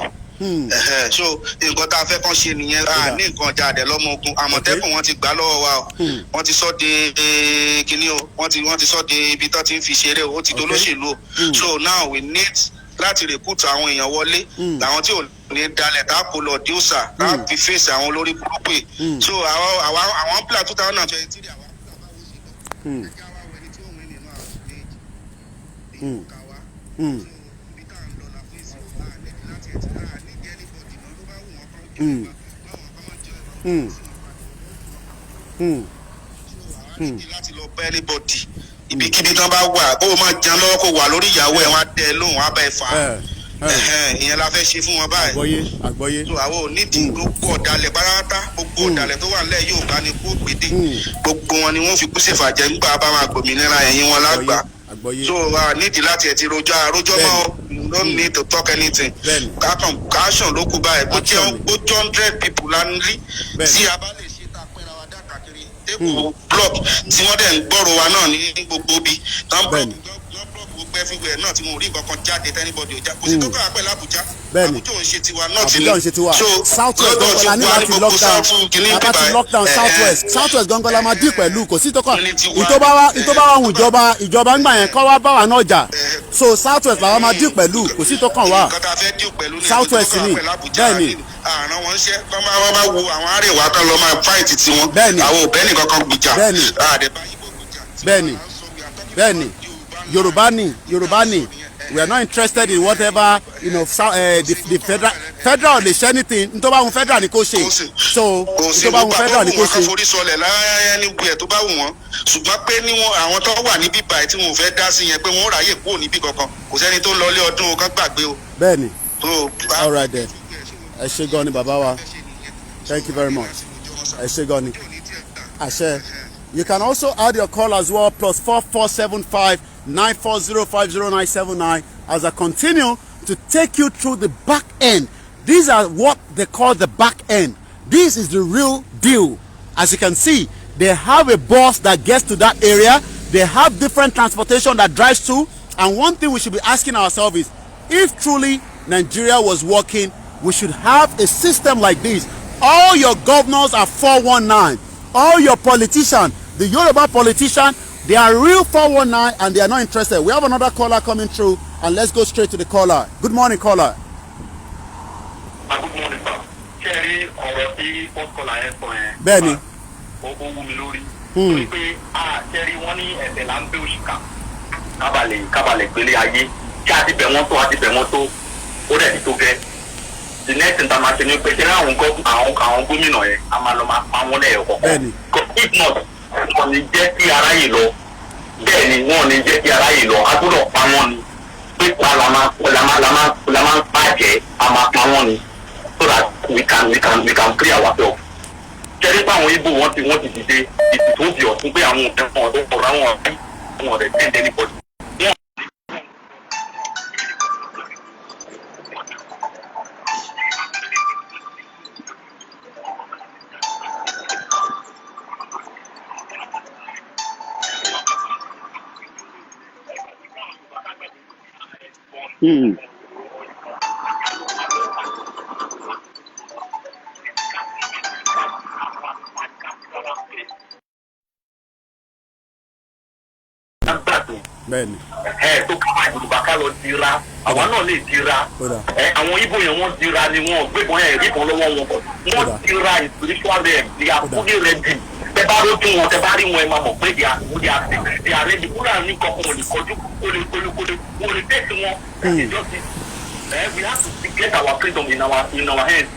So nǹkan tá a fẹ́ kàn ṣe nìyẹn ní nǹkan ọjà àdẹ lọ́mọ ogun Àmọ̀tẹ́kùn wọ́n ti gbà lọ́wọ́ wa o wọ́n ti sọ de kíní o wọ́n ti sọ de ibi tán ti ń fi ṣeré o ó ti dolóṣèlú o so now we need láti rèkútù àwọn èèyàn wọlé làwọn tí ò ní dalẹ̀ ká kó lọ di òòsà ká fi fèsì àwọn olórí burúkú yìí so àwọn plan 2023 àwọn láti lọ bá anybody ibikíbi tán bá wà ó máa jẹun lọ́wọ́ kó wà lórí ìyàwó ẹ̀ wọ́n á tẹ lóhùn á bá ẹ fà á ìyẹn la fẹ́ ṣe fún wọn báyìí àgbọ́yé so àwọn onídìí gbogbo ọ̀dàlẹ̀ pátá gbogbo ọ̀dàlẹ̀ tó wà nílẹ̀ yóò bá ní kó gbèdé gbogbo wọn ni wọ́n fi kú ṣèfàjẹ́ nígbà bá máa gbòmìnira ẹ̀yìn wọn lágbà so nídìí láti ẹ̀ ti rojọ́ mọ́ don't need to talk anything káṣàn ló kú báyìí bó jẹ́ 100 people lánìí tí a bá lè ṣe tá a pẹ́ra wa dá kàkiri table block tí wọ́n dẹ̀ ń gbọ́rọ̀ wa náà ní gbogbo bí tán block gbogbo everywhere náà tí mo rí nǹkan kan jáde tẹ́nibọ́dì ò já kò sí tó kọ́ àpẹ́ l'Abuja Abuja ò ń ṣe tiwa náà ti ní so Southwest gangan la ní láti lockdown Southwest gangan la máa dì pẹ̀lú kò sí tó kọ́ ìtọ́ bá wà hùn ìjọba ń gbà yẹn kọ́ wá bá wà náà jà so Southwest làwọn máa dì pẹ̀lú kò sí tó kàn wá Southwest ni bẹ́ẹ̀ ni àrùn wọn ṣe kọ́ máa wá wo àwọn àríwá kan lọ máa fáìtì tiwọn àwọn òbẹ́ nìkan kan gbìjà bẹ́ẹ̀ni Yoruba ni we are not interested in whatever the federal lè ṣe anything n tó bá wọn federal ni kò ṣe so n tó bá wọn federal ni kò ṣe. kò sí forí sọlẹ̀ láyé ní gbé ẹ̀ tó bá wù wọ́n ṣùgbọ́n pé níwọ̀n àwọn tó wà níbí báyìí tí wọn ò fẹ́ dá sí yẹn pé wọ́n ráyè kúrò níbí kankan kò sẹ́ni tó lọlé ọdún kan gbàgbé o. bẹ́ẹ̀ni all right then ẹ ṣé gan ni bàbá wa thank you very much ẹ ṣé gan ni àṣẹ. You can also add your call as well, +4475 9405079 as I continue to take you through the back end. These are what they call the back end. This is the real deal. As you can see, they have a bus that gets to that area. They have different transportation that drives to. And one thing we should be asking ourselves is, if truly Nigeria was working, we should have a system like this. All your governors are 419. All your politicians, the Yoruba politicians, they are real 419 and they are not interested. We have another caller coming through and let's go straight to the caller. Good morning, caller. Good morning, sir. Benny. The next international question, I won't go gómìnà yẹn, a máa lọ máa pa wọ́n lẹ́yọ̀ kọ̀ọ̀kan. If not, wọ́n ní jẹ́ kí aráyè lọ. Bẹ́ẹ̀ ni wọ́n ní jẹ́ kí aráyè lọ. A gbọ́dọ̀ pa wọ́n ni. Pípa la máa ń bàjẹ́, a máa pa wọ́n ni. So that we can free ourselves. Kẹ́rí pé àwọn Igbo wọ́n ti dìde ìtòsí ọ̀tún pé àwọn ọ̀dọ́ ọ̀rọ̀ àwọn ọ̀rẹ́ tẹ́ndẹ́ ní pọ̀jù. Bẹ́ẹ̀ni. Tó ká máa Yorùbá ká lọ dira àwa náà lè dira àwọn Igbo yẹn wọ́n dira ni wọ́n gbébọn ẹ̀ rí kan lọ́wọ́ wọn wọ́n dira spiritual realm they are fully ready tẹ bá rójú wọn tẹ bá rí wọn ẹ máa mọ̀ pé they are ready kúrò ní kankan wọn lè kọjú kólekólekóle wọn lè tẹ̀sí wọn we have to get our freedom in our hands.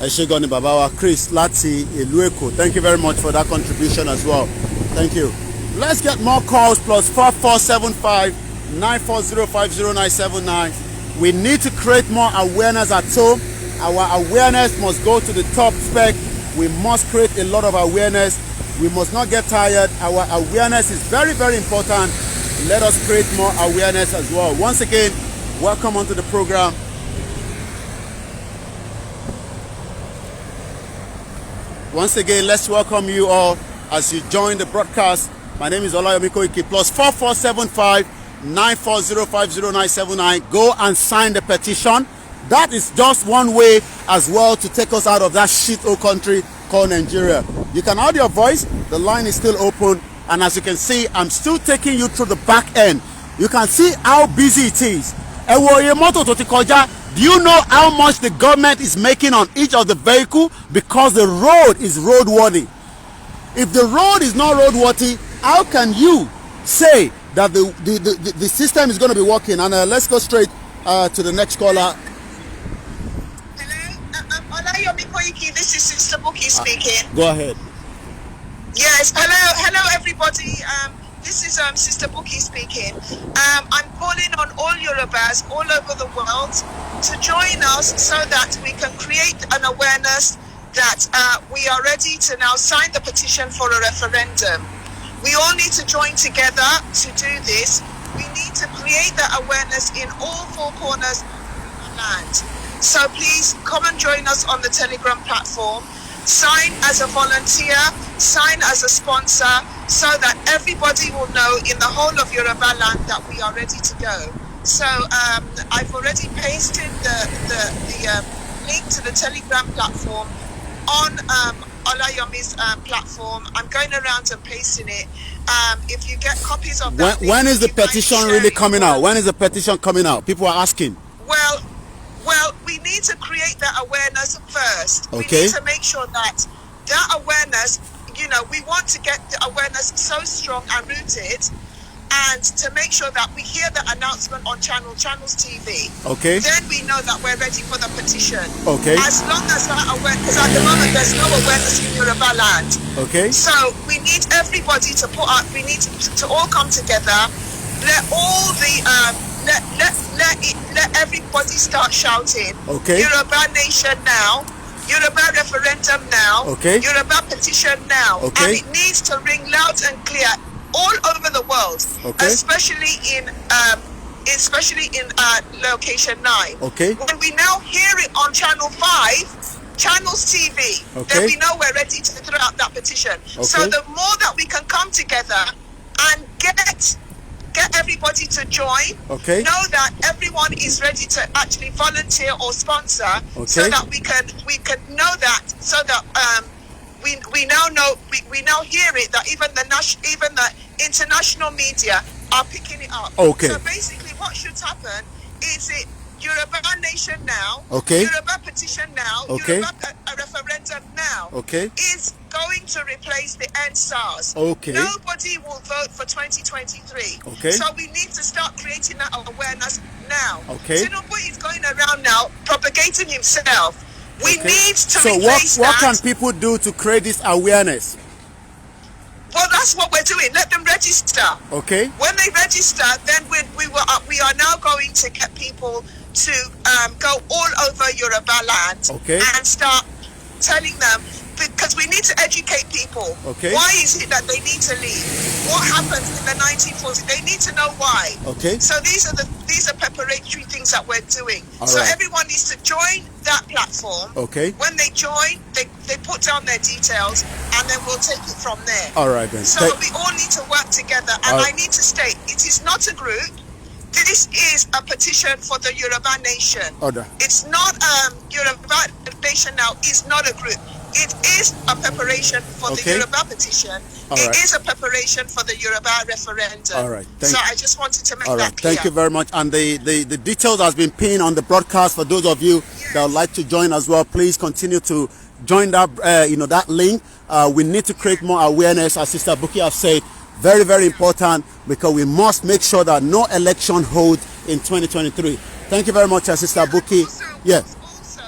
Ẹ ṣé gan ni bàbá wa Chris láti ìlú Èkó. Thank you very much for that contribution as well. Thank you. Let's get more calls. +4475 9405079. We need to create more awareness at home. Our awareness must go to the top spec. We must create a lot of awareness. We must not get tired. Our awareness is very, very important. Let us create more awareness as well. Once again, welcome onto the program. Once again, let's welcome you all as you join the broadcast. My name is Olayomi Koiki. +4475 9405079. Go and sign the petition. That is just one way as well to take us out of that shithole country called Nigeria. You can add your voice. The line is still open. And as you can see, I'm still taking you through the back end. You can see how busy it is. Do you know how much the government is making on each of the vehicle? Because the road is roadworthy. If the road is not roadworthy, how can you say that the system is going to be working? And let's go straight to the next caller. Hello, Olayomi Koiki, this is Sister Buki speaking. Go ahead. Yes, hello everybody. This is Sister Buki speaking. I'm calling on all Yorubas all over the world to join us so that we can create an awareness that we are ready to now sign the petition for a referendum. We all need to join together to do this. We need to create that awareness in all four corners of the land. So please come and join us on the Telegram platform. Sign as a volunteer, sign as a sponsor, so that everybody will know in the whole of Yoruba land that we are ready to go. So I've already pasted the link to the Telegram platform on Olayomi's platform. I'm going around and pasting it. If you get copies of that, when is the petition really coming out? When is the petition coming out? People are asking. Well, we need to create that awareness first. Okay. We need to make sure that awareness, we want to get the awareness so strong and rooted, and to make sure that we hear the announcement on Channels TV. Okay. Then we know that we're ready for the petition. Okay. As long as that awareness, because at the moment there's no awareness in Yoruba land. Okay. So we need everybody to we need to all come together. Let all the let everybody start shouting. Okay. Yoruba nation now. Yoruba referendum now. Okay. Yoruba petition now. Okay. And it needs to ring loud and clear all over the world. Okay. Especially in location 9. Okay. When we now hear it on Channel 5, Channels TV, okay, then we know we're ready to throw out that petition. Okay. So the more that we can come together and get everybody to join, okay, know that everyone is ready to actually volunteer or sponsor, okay, so that we can know that, so that we now know, we now hear it, that even the international media are picking it up. Okay. So basically what should happen is Yoruba Nation Now, okay, Yoruba Petition Now, okay, Yoruba Referendum Now, okay, is going to replace the NSAS. Okay. Nobody will vote for 2023. Okay. So we need to start creating that awareness now. Okay. Tinubu is going around now propagating himself. We need to so replace what that. can people do to create this awareness? Well, that's what we're doing. Let them register. Okay. When they register, then we are now going to get people to go all over Yoruba land, okay, and start telling them, because we need to educate people. Okay. Why is it that they need to leave? What happened in the 1940s? They need to know why. Okay. So these are preparatory things that we're doing. All so right. everyone needs to join that platform. Okay. When they join, they put down their details, and then we'll take it from there. All right then. So we all need to work together. And I need to state, it is not a group. This is a petition for the Yoruba Nation. Order. It's not Yoruba Nation Now is not a group. It is a preparation for the Yoruba petition. It is a preparation for the Yoruba referendum. All right. So I just wanted to make that clear. Thank you very much. And the details has been pinned on the broadcast for those of you that would like to join as well. Please continue to join that that link. We need to create more awareness, as Sister Buki has said. Very, very important, because we must make sure that no election holds in 2023. Thank you very much, Sister Buki. Also,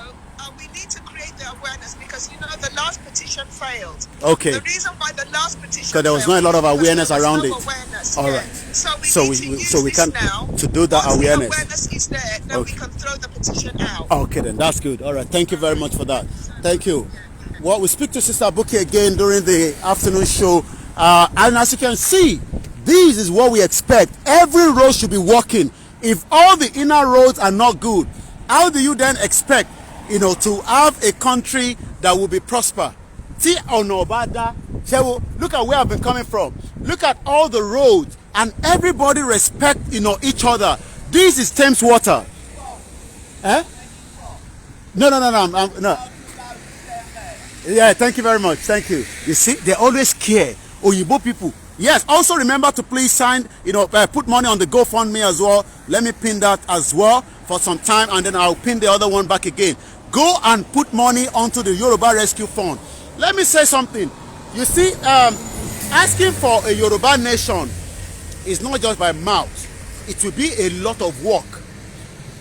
we need to create the awareness, because the last petition failed. Okay. The reason why the last petition because there was not a lot of awareness around it. All right. So we can now, to do that awareness. The awareness is there, then we can throw the petition out. Okay, then that's good. All right. Thank you very much for that. Thank you. Well, we speak to Sister Buki again during the afternoon show. And as you can see, this is what we expect. Every road should be working. If all the inner roads are not good, how do you then expect, to have a country that will be prosper? See, look at where I've been coming from. Look at all the roads, and everybody respect, each other. This is Thames water. Eh? No. Yeah, thank you very much. Thank you. You see, they always care. Oyibo people. Yes, also remember to please sign, put money on the GoFundMe as well. Let me pin that as well for some time, and then I'll pin the other one back again. Go and put money onto the Yoruba Rescue Fund. Let me say something. You see, asking for a Yoruba nation is not just by mouth. It will be a lot of work.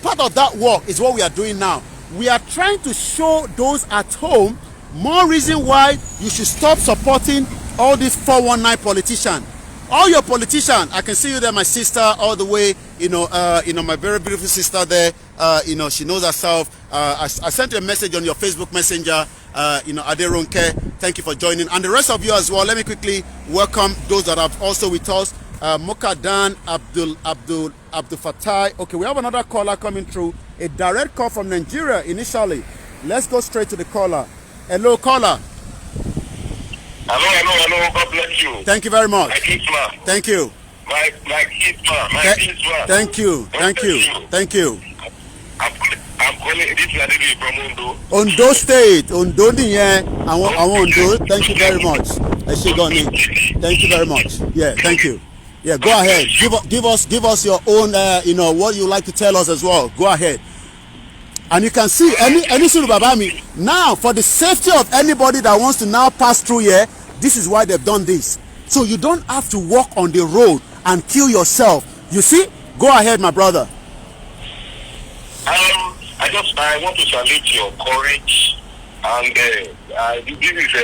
Part of that work is what we are doing now. We are trying to show those at home more reason why you should stop supporting all these 419 politicians. All your politicians, I can see you there, my sister, all the way, my very beautiful sister there, she knows herself. I sent you a message on your Facebook Messenger, Aderonke, thank you for joining. And the rest of you as well, let me quickly welcome those that are also with us. Mokadan, Abdul Fatai. Okay, we have another caller coming through. A direct call from Nigeria initially. Let's go straight to the caller. Hello, caller. Hello. God bless you. Thank you very much. My Kisma. Thank you. My Kisma. Thank you. I'm calling this lady from Ondo. Ondo State. Ondo niye. I want Ondo. Thank you very much. Thank you very much. Yeah, thank you. Yeah, go ahead. Give us your own what you like to tell us as well. Go ahead. And you can see any Babami now, for the safety of anybody that wants to now pass through here, this is why they've done this. So you don't have to walk on the road and kill yourself. You see? Go ahead, my brother. I want to salute your courage, and this is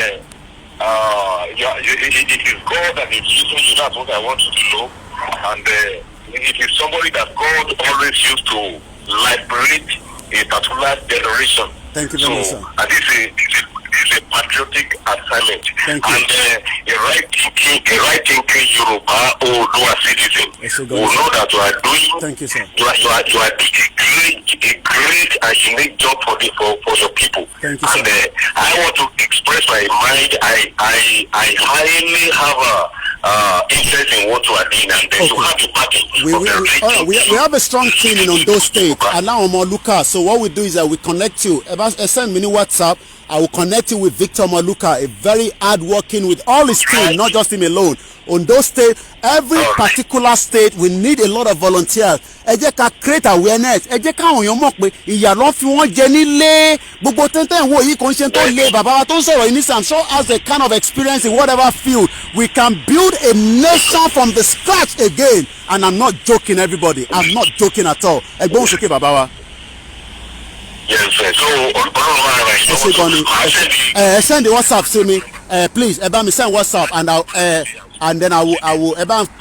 it is God that is using you. That's what I want you to know. And it is somebody that God always used to liberate a particular generation. Thank you very much, sir. And this is a patriotic assignment. Thank you. And a right thinking Yoruba or Dua citizen will know that you are doing. Thank you, sir. You are doing a great and unique job for your people. Thank you, sir. And I want to express my mind. I highly have interest in what you are doing, and then you have a party. We have a strong team in Ondo State. Allow Lucas. So what we do is that we connect you. Send me WhatsApp. I will connect you with Victor Maluka, a very hard-working with all his team, not just him alone. On those states, every particular state, we need a lot of volunteers. Ẹ jẹ́ ká create awareness. Ẹ jẹ́ káwọn èèyàn mọ̀ pé ìyà ló fi wọ́n jẹ nílé. Gbogbo tẹ́ntẹ́ ìwọ yìí kò ń ṣe tó le. Bàbá wa tó ń sọ̀rọ̀ yìí ní Sam show us the kind of experience in whatever field. We can build a nation from the scratch again. And I'm not joking, everybody. I'm not joking at all. Ẹgbẹ́ òun sókè bàbá wa. Yes, sir. So, send the WhatsApp to me, please. Me send WhatsApp, and then I will.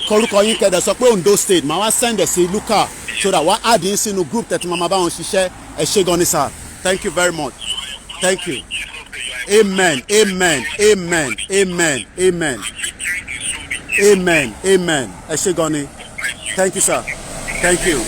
Call you can so Ondo State. Ma send the see Luca so that what add in no group that Mama ba on share. Sir. Thank you very much. Thank you. Amen. Amen. Amen. Amen. Amen. Amen. Amen. Thank you, sir. Thank you.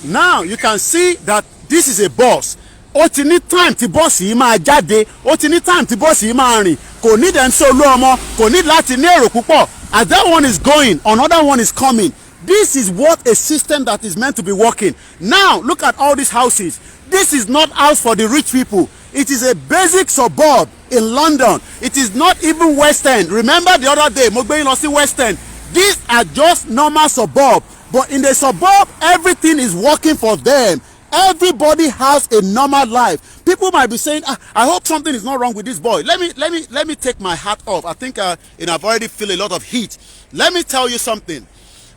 Now you can see that this is a boss. Ó ti ní time tí boss yìí máa jáde, ó ti ní time tí boss yìí máa rìn, kò ní dem so olú ọmọ, kò ní láti ní èrò púpọ̀. As that one is going, another one is coming. This is what a system that is meant to be working. Now look at all these houses. This is not house for the rich people. It is a basic suburb in London. It is not even West End. Remember the other day, mo gbé yín lọ sí West End. These are just normal suburb, but in the suburb everything is working for them. Everybody has a normal life. People might be saying, I hope something is not wrong with this boy. Let me take my hat off. I think I've already feel a lot of heat. Let me tell you something.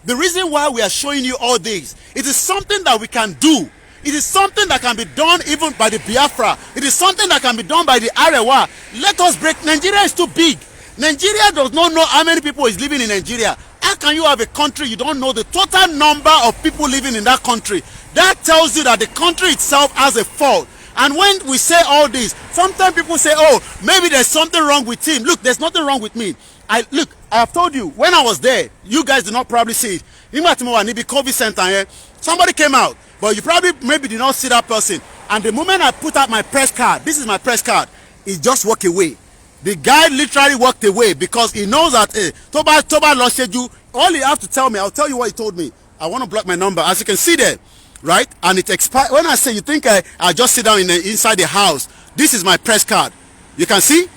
The reason why we are showing you all this, it is something that we can do. It is something that can be done even by the Biafra. It is something that can be done by the Arewa. Let us break. Nigeria is too big. Nigeria does not know how many people is living in Nigeria. How can you have a country you don't know the total number of people living in that country? That tells you that the country itself has a fault. And when we say all this, sometimes people say, oh, maybe there's something wrong with him. Look, there's nothing wrong with me. I have told you, when I was there, you guys did not probably see it. COVID center here, somebody came out, but you probably maybe did not see that person. And the moment I put out my press card, this is my press card, he just walked away. The guy literally walked away because he knows that Toba lost you. All you have to tell me, I'll tell you what he told me. I want to block my number, as you can see there, right? And it expired. When I say you think I just sit down inside the house, this is my press card. You can see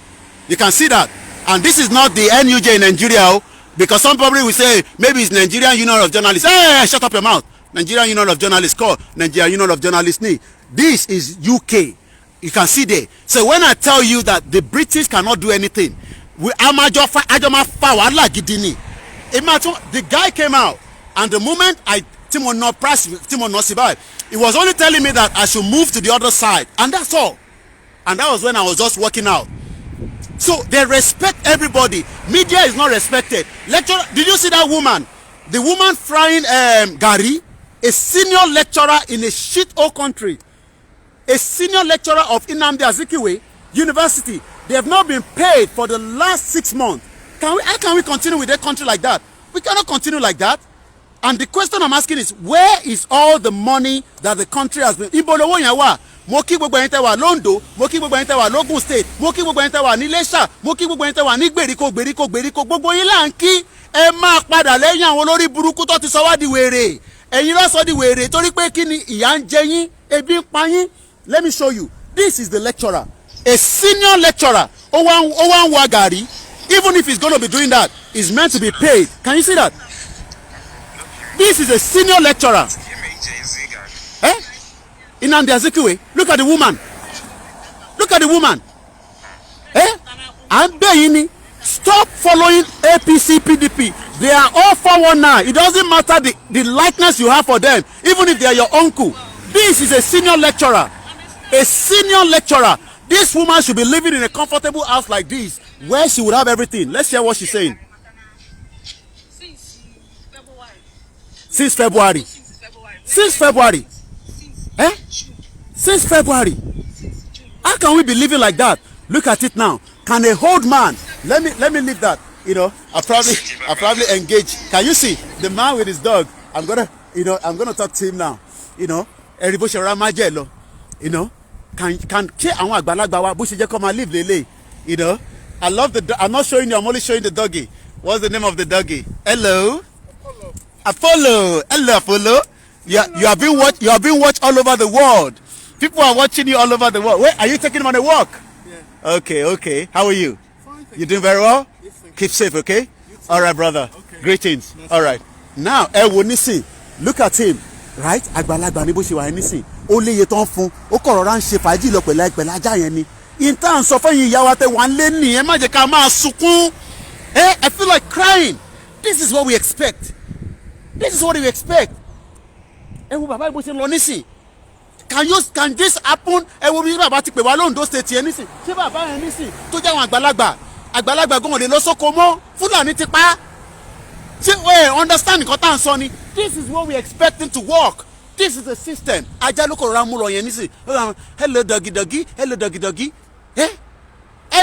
that. And this is not the NUJ in Nigeria, because some probably will say maybe it's Nigerian Union of Journalists. Hey, shut up your mouth. Nigerian Union of Journalists call Nigerian Union of Journalists. This is UK. You can see there. So when I tell you that the British cannot do anything, the guy came out, and the moment he was only telling me that I should move to the other side, and that's all. And that was when I was just walking out. So they respect everybody. Media is not respected. Lecturer, did you see that woman? The woman frying gari, a senior lecturer in a shit-hole country. A senior lecturer of Nnamdi Azikiwe University. They have not been paid for the last 6 months. How can we continue with a country like that? We cannot continue like that. And the question I'm asking is, where is all the money that the country has been? Ibolowo yẹn wà. Mo kí gbogbo ẹ̀yin tẹ́ wà Londo, mo kí gbogbo ẹ̀yin tẹ́ wà Logun State, mo kí gbogbo ẹ̀yin tẹ́ wà ní Iléṣà, mo kí gbogbo ẹ̀yin tẹ́ wà ní gbèríko, gbogbo yín là ń kí. Ẹ máa padà lẹ́yìn àwọn olórí burúkú tó ti sọ wá di wèrè. Ẹ̀yin ló sọ di wèrè torí pé kí ni ìyà ń jẹ yín, ebi ń pa yín. Let me show you. This is the lecturer, a senior lecturer. Owan Wagari. Even if he's going to be doing that, he's meant to be paid. Can you see that? This is a senior lecturer. Eh? Nnamdi Azikiwe. Look at the woman. Look at the woman. Eh? I'm begging. Stop following APC, PDP. They are all 419. It doesn't matter the likeness you have for them, even if they are your uncle. This is a senior lecturer. A senior lecturer. This woman should be living in a comfortable house like this, where she would have everything. Let's hear what she's saying. Since February. Since February. Eh? Since February. How can we be living like that? Look at it now. Can a old man? Let me leave that. You know, I probably engage. Can you see the man with his dog? I'm gonna talk to him now. You know, everybody around my jello. You know, can àwọn àgbàlagbà wa bó ṣe jẹ́ kó máa live lele. You know, I love I'm not showing you. I'm only showing the doggy. What's the name of the doggy? Hello. Apollo. Hello, Apollo. You have been watched all over the world. People are watching you all over the world. Wait, are you taking them on a walk? Yeah. Okay. How are you? Fine, you doing very well? Yes, keep safe, okay? All right, brother. Okay. Greetings. All right. Now, look at him. Right? Àgbàlagbà ni bó ṣe wà nísìn. Ó léye tán fún. Ó kọ̀ rọra ń ṣe fàájì lọ pẹ̀lú ajá yẹn ni. In tá à ń sọ fẹ́yìn ìyá wa tẹ wà ń lé nì. Ẹ má jẹ́ ká máa sunkún. I feel like crying. This is what we expect. This is what we expect. Ẹ wo bàbá ìbò ṣe lọ nísìn. Can this happen? Ẹ wo bí bàbá ti pè wá lóńdó state yẹn nísìn. Ṣé bàbá yẹn nísìn tó jẹ́ àwọn àgbàlagbà gan lè lọ sóko mọ́ Fúlàní ti pa. Ṣé understand nǹkan tá à ń sọ ni? This is what we expecting to work. This is the system. Ajá ló kọ̀ rọra mú lọ yẹn nísìn. Hello doggy.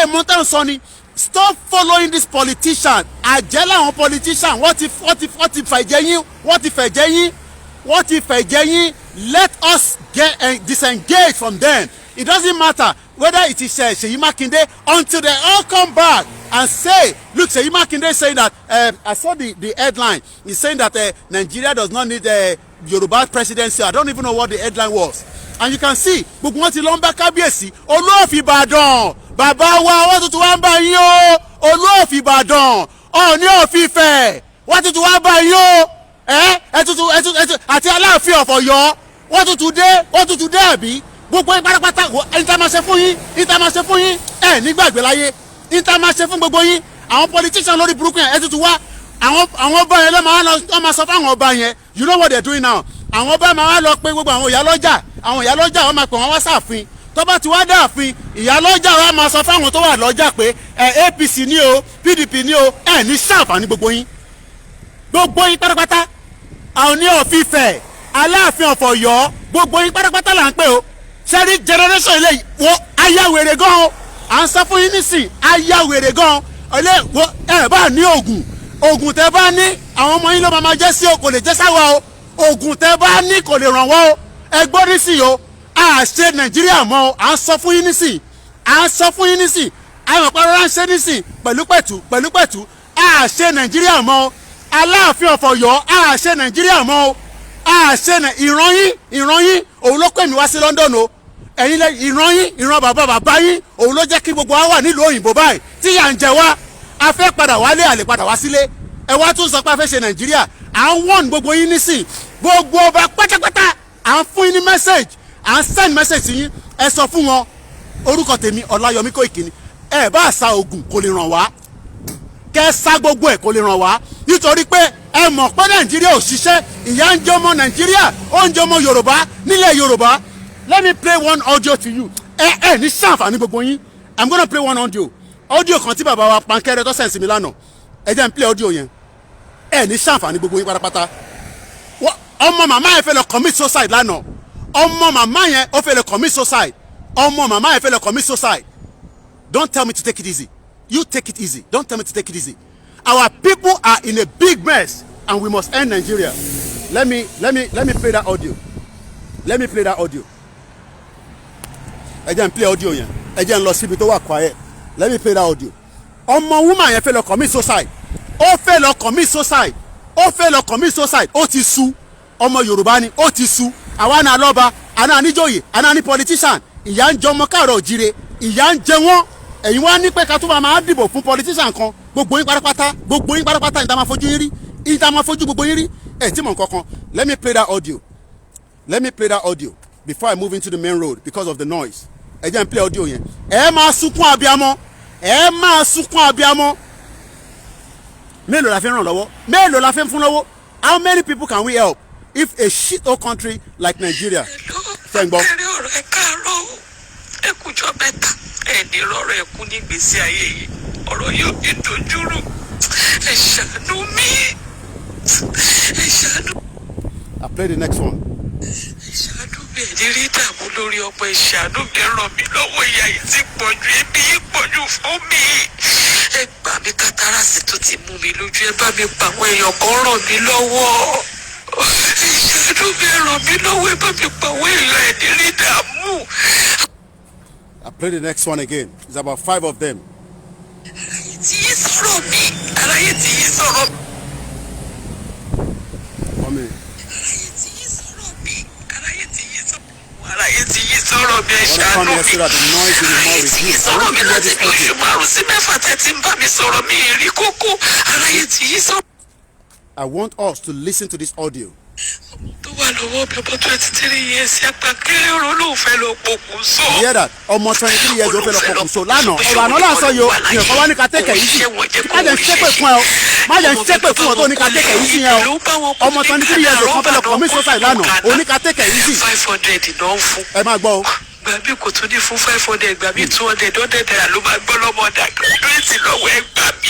Mọ̀ tá à ń sọ ni. Stop following this politician. Àjẹ́ làwọn politician. Wọ́n ti fẹ̀jẹ̀ yín. Let us get disengage from them. It doesn't matter whether it is Seyi Makinde until they all come back and say, look, Seyi Makinde is saying that, I saw the headline. He's saying that Nigeria does not need a Yoruba presidency. I don't even know what the headline was. And you can see, gbogbo wọn ti lọ ń bá kábíyèsí, Olóòfin Ìbàdàn, bàbá wa, wọ́n tuntun wá ń bá yín o, Olóòfin Ìbàdàn, Ọọ̀ni of Ifẹ̀, wọ́n tuntun wá ń bá yín o, ẹ àti Aláàfin of Ọ̀yọ́, wọ́n tuntun dé àbí? Gbogbo yín pátápátá ìta máa ṣe fún yín nígbàgbé láyé ìta máa ṣe fún gbogbo yín àwọn politician lórí burúkú yẹn ẹ tuntun wá àwọn ọba yẹn lọ́ máa sọ fún àwọn ọba yẹn you know what they are doing now àwọn ọba máa wá lọ pé gbogbo àwọn ìyálọ́jà wọ́n máa pè wọ́n wá sáàfin tó bá ti wá dáàfin ìyálọ́jà wọ́n máa sọ fún àwọn tó wà lọ́jà pé APC ní o PDP ní o ní ṣàǹfààní gbogbo yín pátápátá àwọn ní Ọ̀fífẹ́ Aláàfin of Ọ̀yọ́ gbogbo yín pátápátá là ń pè o sẹ́rí generation ilé wọ́n ayáwèrè gan-an à ń sọ fún yín nísìn ayáwèrè gan-an ẹ bá ní oògùn tẹ bá ní àwọn ọmọ yín ló máa jẹ́ sí o kò lè jẹ́ sáwa o oògùn tẹ bá ní kò lè ràn wọ́n o ẹ gbọ́ nísìn o à ṣe Nàìjíríà mọ́ o à ń sọ fún yín nísìn àwọn ọ̀pọ̀ rárá ń ṣe nísìn pẹ̀lú à ṣe Nàìjíríà mọ́ o Aláàfin of Ọ̀yọ́ à ṣe Nàìjíríà mọ́ o ìran yín òun ló pè mí wá sí London o ẹ̀yin lẹ ìran bàbá yín òun ló jẹ́ kí gbogbo wa wà nílùú òyìnbó báyìí tí yà ń jẹ wá a fẹ́ padà wálé àlè padà wá sílé ẹ wá tún sọ pé a fẹ́ ṣe Nàìjíríà à ń wọ́n gbogbo yín nísìn gbogbo ọba pátápátá à ń fún yín ní message à ń send message sí yín ẹ sọ fún wọn orúkọ tèmi Olayomi Koiki ni ẹ bá sa oògùn kò lè ràn wá kẹ sá gbogbo ẹ kò lè ràn wá nítorí pé ẹ mọ̀ pé Nàìjíríà ò ṣiṣẹ́ ìyà ń jẹ ọmọ Nàìjíríà ó ń jẹ ọmọ Yorùbá nílẹ̀ Yorùbá. Let me play one audio to you. Ní ṣàǹfààní gbogbo yín. I'm gonna play one audio kan tí bàbá wa Pankẹ́rẹ́ tó sẹ̀nsì mi lánàá. Ẹ jẹ́ n play audio yẹn. Ní ṣàǹfààní gbogbo yín pátápátá. Ọmọ màmá yẹn fẹ́ lọ commit suicide lánàá. Ọmọ màmá yẹn ó fẹ́ lọ commit suicide. Don't tell me to take it easy. You take it easy. Don't tell me to take it easy. Our people are in a big mess and we must end Nigeria. Let me play that audio. Ẹ jẹ́ n play audio yẹn. Ẹ jẹ́ n lọ síbi tó wà quiet. Let me play that audio. Ọmọ woman yẹn fẹ́ lọ commit suicide. Ó ti sú. Ọmọ Yorùbá ni ó ti sú. Àwa náà lọ́ba, àná níjòyè, àná ní politician. Ìyà ń jẹ ọmọ káàrọ̀ òjire. Ìyà ń jẹ wọ́n. Ẹ̀yin wá ní pé ká tún máa dìbò fún politician kan. Gbogbo yín pátápátá ìta máa fojú gbogbo yín rí. Ẹ tí mọ̀ nǹkan kan. Let me play that audio before I move into the main road because of the noise. Ẹ jẹ́ n play audio yẹn. Ẹ máa sunkún abiyamọ. Mélòó la fi ràn lọ́wọ́? Mélòó la fi fún lọ́wọ́? How many people can we help if a shit old country like Nigeria? Ṣé ń gbọ́? ọ̀rọ̀ ẹ káàárọ̀ ẹ kújọ́ mẹ́ta ẹni rọrọ ẹ kú nígbésí ayé yìí ọ̀rọ̀ yóò di dojúrú ẹ ṣàánú mi ẹ ṣàánú. I play the next one. ẹ ṣàánú mi ẹni rí dààmú lórí ọmọ ẹ ṣàánú mi ràn mí lọ́wọ́ ìyà yìí ti pọ̀jù ebi yìí pọ̀jù fún mi ẹ gbà mí kátàràsì tó ti mú mi lójú ẹ bá mi pa àwọn èèyàn kan ràn mí lọ́wọ́ ẹ ṣàánú mi ràn mí lọ́wọ́ ẹ bá mi pa àwọn èèyàn ẹni rí dààmú. I play the next one again. It's about 5 of them. sọ̀rọ̀ mi ẹ ṣàánú mi tí sọ̀rọ̀ mi láti bí oṣù 5 sí 6 tẹ́tí ń bá mi sọ̀rọ̀ mi rí kókó aráyé tí yí sọ̀rọ̀. I want us to listen to this audio. tó wà lọ́wọ́ bí ọmọ 23 years àgbà kéré ọ̀rọ̀ ló fẹ́ lọ pokùnso. You hear that? ọmọ 23 years ó fẹ́ lọ pokùnso lánàá ọ̀rọ̀ àná láǹsọ yìí o ìyẹn kan wá ní ká tẹ̀kẹ̀ yìí sí má jẹ́ ń ṣépè fún ẹ o má jẹ́ ń ṣépè fún ọ tó ní ká tẹ̀kẹ̀ yìí sí yẹn o ọmọ 23 years ó fẹ́ lọ commit suicide lánàá ó ní ká tẹ̀kẹ̀ yìí sí. 500 náà fún. ẹ máa gbọ́ o. gbàbí kò tún ní fún 500 gbàbí 200 naira ló máa gbọ́ lọ́mọ ọ̀dà gírẹ́tì lọ́wọ́ ẹ gbà mí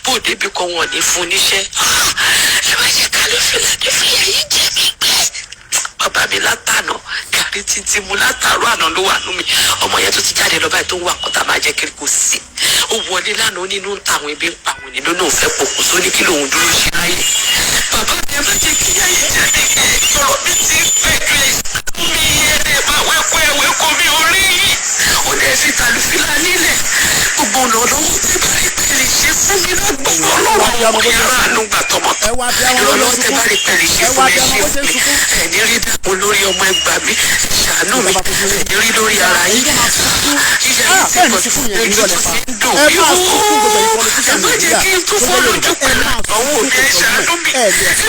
bó débi kan wọn ní fún níṣẹ́ ẹ má ṣe ká ló fi lẹ́ni fìyà yìí jẹ́ mi gbé bàbá mi látànà gàrí títí mu látàrọ àná ló wà nú mi ọmọ yẹn tó ti jáde lọ báyìí tó ń wà kọ́tà máa jẹ́ kiri kò sí ó wọlé lánàá nínú ń ta àwọn ebi ń pa àwọn nínú náà fẹ́ pokùnso ní kí lòun dúró ṣe láyé bàbá mi ẹ má jẹ́ kí yá yìí jẹ́ mi kí ọ̀rọ̀ mi ti pẹ́ ju ẹ̀sìn mi ẹ̀rẹ̀ máa wẹ́kọ̀ ẹ̀wẹ́kọ̀ mi orí yìí ó dẹ̀ fi tàlùfíà nílẹ̀ gbogbo ọ̀nà ọlọ́wọ́ tí bá rí pẹ̀lẹ́ ṣe fún mi lágbogbo ọlọ́wọ́ ọmọ yàrá ànúgbà tọmọtọ ìrọ̀lọ́wọ́ tí bá rí pẹ̀lẹ́ ṣe fún mi ṣe fún mi ẹ̀ní rí dàpọ̀ lórí ọmọ ẹgbàá mi ṣàánú mi ẹ̀ní rí lórí ara yín yíyá yìí ti pọ̀ sí fún mi lójú tó fi ń dùn mí ó ẹ má jẹ́ kí n tún fọ́ lójú pẹ̀lú àwọn òbí ẹ ṣàánú mi ẹ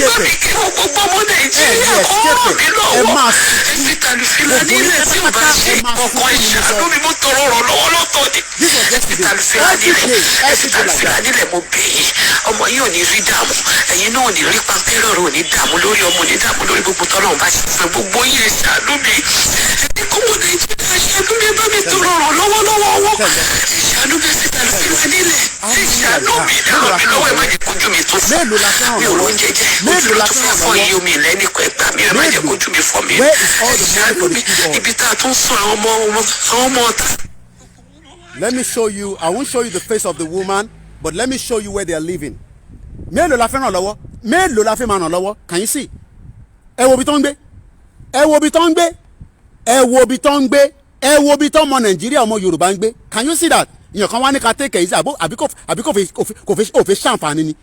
bá mi kí wọ́n gbogbo ọmọ nàìjíríà kọ́ ràn mí lọ́wọ́ ẹ fi tàlùfíà nílẹ̀ tí ò bá ṣe ọkọ̀ ẹ ṣàánú mi mo tọrọ ọ̀rọ̀ lọ́wọ́ lọ́tọ̀ ni ẹ fi tàlùfíà nílẹ̀ mo bèè ọmọ yìí ò ní rí dààmú ẹ̀yin náà ò ní rí pampẹ́rọ̀ rẹ̀ ò ní dààmú lórí ọmọ ò ní dààmú lórí gbogbo tọ́lọ́run bá ṣe fún gbogbo yìí ẹ ṣàánú mi ẹni kó mo nàìjíríà ṣàánú mi bá mi tọrọ ọ̀rọ̀ lọ́wọ́lọ́wọ́ wọn ẹ ṣàánú mi ẹ fi tàlùfíà nílẹ̀ ẹ ṣàánú mi ẹ̀rọ mi lọ́wọ́ ẹ má jẹ́ kójú mi tó fún mi ò lóúnjẹ jẹ ojú ló tún fẹ́ fọ́ iye omi ìlẹ́nìkọ̀ ẹgbà mi ẹ má jẹ́ kójú mi fọ́ mi ẹ ṣàánú mi ibi tá a tún sún àwọn ọmọ ọ̀tá. Let me show you. I won't show you the face of the woman, but let me show you where they are living. Mélòó la fẹ́ ràn lọ́wọ́? Mélòó la fẹ́ máa ràn lọ́wọ́? Can you see? Ẹ wo ibi tó ń gbé. Ẹ wo ibi tó ń gbé. Ẹ wo ibi tó ń gbé. Ẹ wo ibi tó ọmọ Nàìjíríà ọmọ Yorùbá ń gbé. Can you see that? Ìyẹn kan wá ní ká take it easy àbí kò fi ṣàǹfààní ni.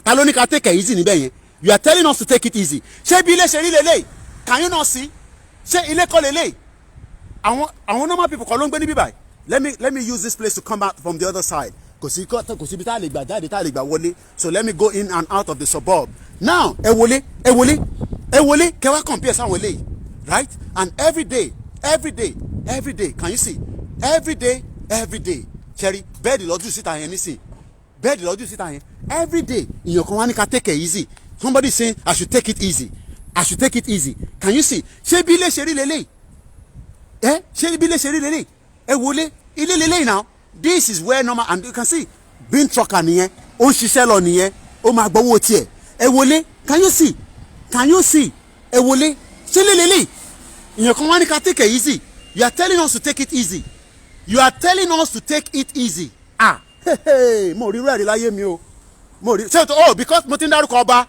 Ta ló ní ká take it easy níbẹ̀ yẹn? You are telling us to take it easy. Ṣé bí ilé ṣe rí lélẹ́yìí? Can you not see? Ṣé ilé kọ́ lélẹ́yìí? Àwọn normal people kan ló ń gbé níbí báyìí. Let me use this place to come out from the other side. Kò sí bí tá a lè gbà jáde tá a lè gbà wọlé. So let me go in and out of the suburb. Now ẹ wọlé kẹ́ wá compare sáwọn eléyìí, right? And every day can you see? Every day Cherry bẹ́ẹ̀dì lọ́jú síta yẹn nísìn bẹ́ẹ̀dì lọ́jú síta yẹn every day ìyàn kan wá ní ká take it easy. Somebody saying I should take it easy. Can you see? Ṣé bí ilé ṣe rí lélẹ́yìí? Ṣé bí ilé ṣe rí lélẹ́yìí? Ẹ wọlé ilé lélẹ́yìí now. This is where normal, and you can see bin trucker nìyẹn ó ń ṣiṣẹ́ lọ nìyẹn ó máa gbowó tiẹ̀. Ẹ wọlé, can you see? Ẹ wọlé ṣé lélẹ́yìí ìyẹn kan wá ní ká take it easy. You are telling us to take it easy. Mo rí rẹ́ẹ̀rí láyé mi o. Mo rí ṣé because mo ti ń dárúkọ ọba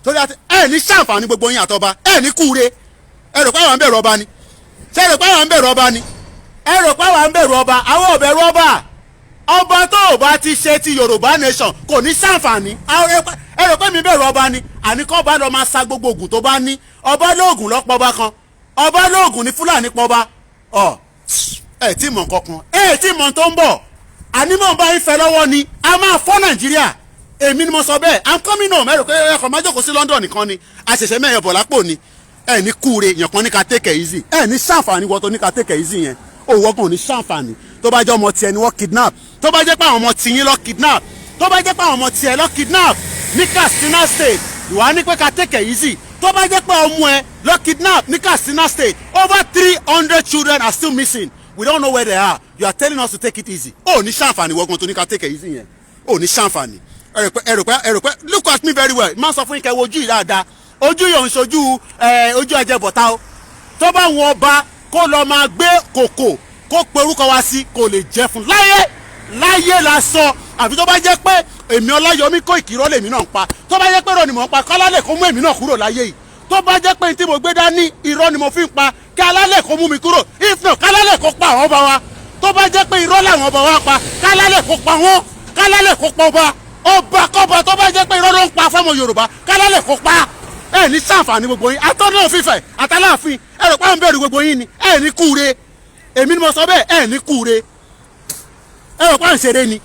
torí àti ní ṣàǹfààní gbogbo yín àtọba ní kúure ẹ rò pé àwọn ń bẹ̀rù ọba ni ṣé ẹ rò pé àwọn ń bẹ̀rù ọba ni ẹ rò pé àwọn ń bẹ̀rù ọba àwọn ò bẹ̀rù ọba tó o bá ti ṣe ti Yorùbá nation kò ní ṣàǹfààní ẹ rò pé mi bẹ̀rù ọba ni àníkọ́ ọba lọ máa sa gbogbo ògùn tó bá ní ọba lóògùn lọ́pọ̀ ọba kan ọba lóògùn ní Fúlàní pọba ẹ tí mọ̀ kankan ẹ tí mọ̀ tó ń bọ̀ ànímọ̀ bá ń fẹ́ lọ́wọ́ ni a máa fọ́ Nàìjíríà èmi ni mo sọ bẹ́ẹ̀ I'm coming home ẹ rò pé ẹkọ̀ máa jókòó sí London nìkan ni àṣẹ̀ṣẹ̀ mẹ́yẹ̀ bọ̀ lápò ni ẹ ní kúure yàn kan ní ká take it easy ẹ ní ṣàǹfààní wọ́n tó ní ká take it easy yẹn òwò ọkàn ní ṣàǹfààní tó bá jẹ́ ọmọ tiẹ̀ ni wọ́n kidnap tó bá jẹ́ pé àwọn ọmọ tiyín lọ kidnap tó bá jẹ́ pé àwọn ọmọ tiẹ̀ lọ kidnap ní Katsina State ìwà ní pé ká take it easy tó bá jẹ́ pé ọmọ ẹ lọ kidnap ní Katsina State over 300 children are still missing we don't know where they are you are telling us to take it easy ó ní ṣàǹfààní wọ́n tó ní ká take it easy yẹn ó ní ṣàǹfààní ẹ rò pé look at me very well máa sọ fún yín kẹ́ wo ojú yìí dáadáa ojú yòó ń ṣojú ojú ẹ̀jẹ̀ bọ̀tá o tó bá wọn ọba kó lọ máa gbé kòkò kó pe orúkọ wa sí kò lè jẹ́ fún láyé la sọ àfi tó bá jẹ́ pé èmi Ọláyọmí Koiki irọ́ lèmi náà ń pa tó bá jẹ́ pé irọ́ ni mò ń pa kálálẹ̀ kó mú èmi náà kúrò láyé yìí tó bá jẹ́ pé tí mo gbé dání irọ́ ni mo fi ń pa kí alálẹ̀ kó mú mi kúrò if not kálálẹ̀ kó pa àwọn ọba wa tó bá jẹ́ pé irọ́ làwọn ọba wa pa kálálẹ̀ kó pa wọ́n kálálẹ̀ kó pa ọba kọ́ba tó bá jẹ́ pé irọ́ ló ń pa fọ́mọ Yorùbá kálálẹ̀ kó pa ẹ ní sàǹfààní gbogbo yín atọ́nà òfìfẹ́ àtàláàfin ẹ rò pé àwọn bẹ̀rù gbogbo yín ni ẹ ní kúure èmi ni mo sọ bẹ́ẹ̀ ẹ ní kúure ẹ rò pé à ń ṣeré ni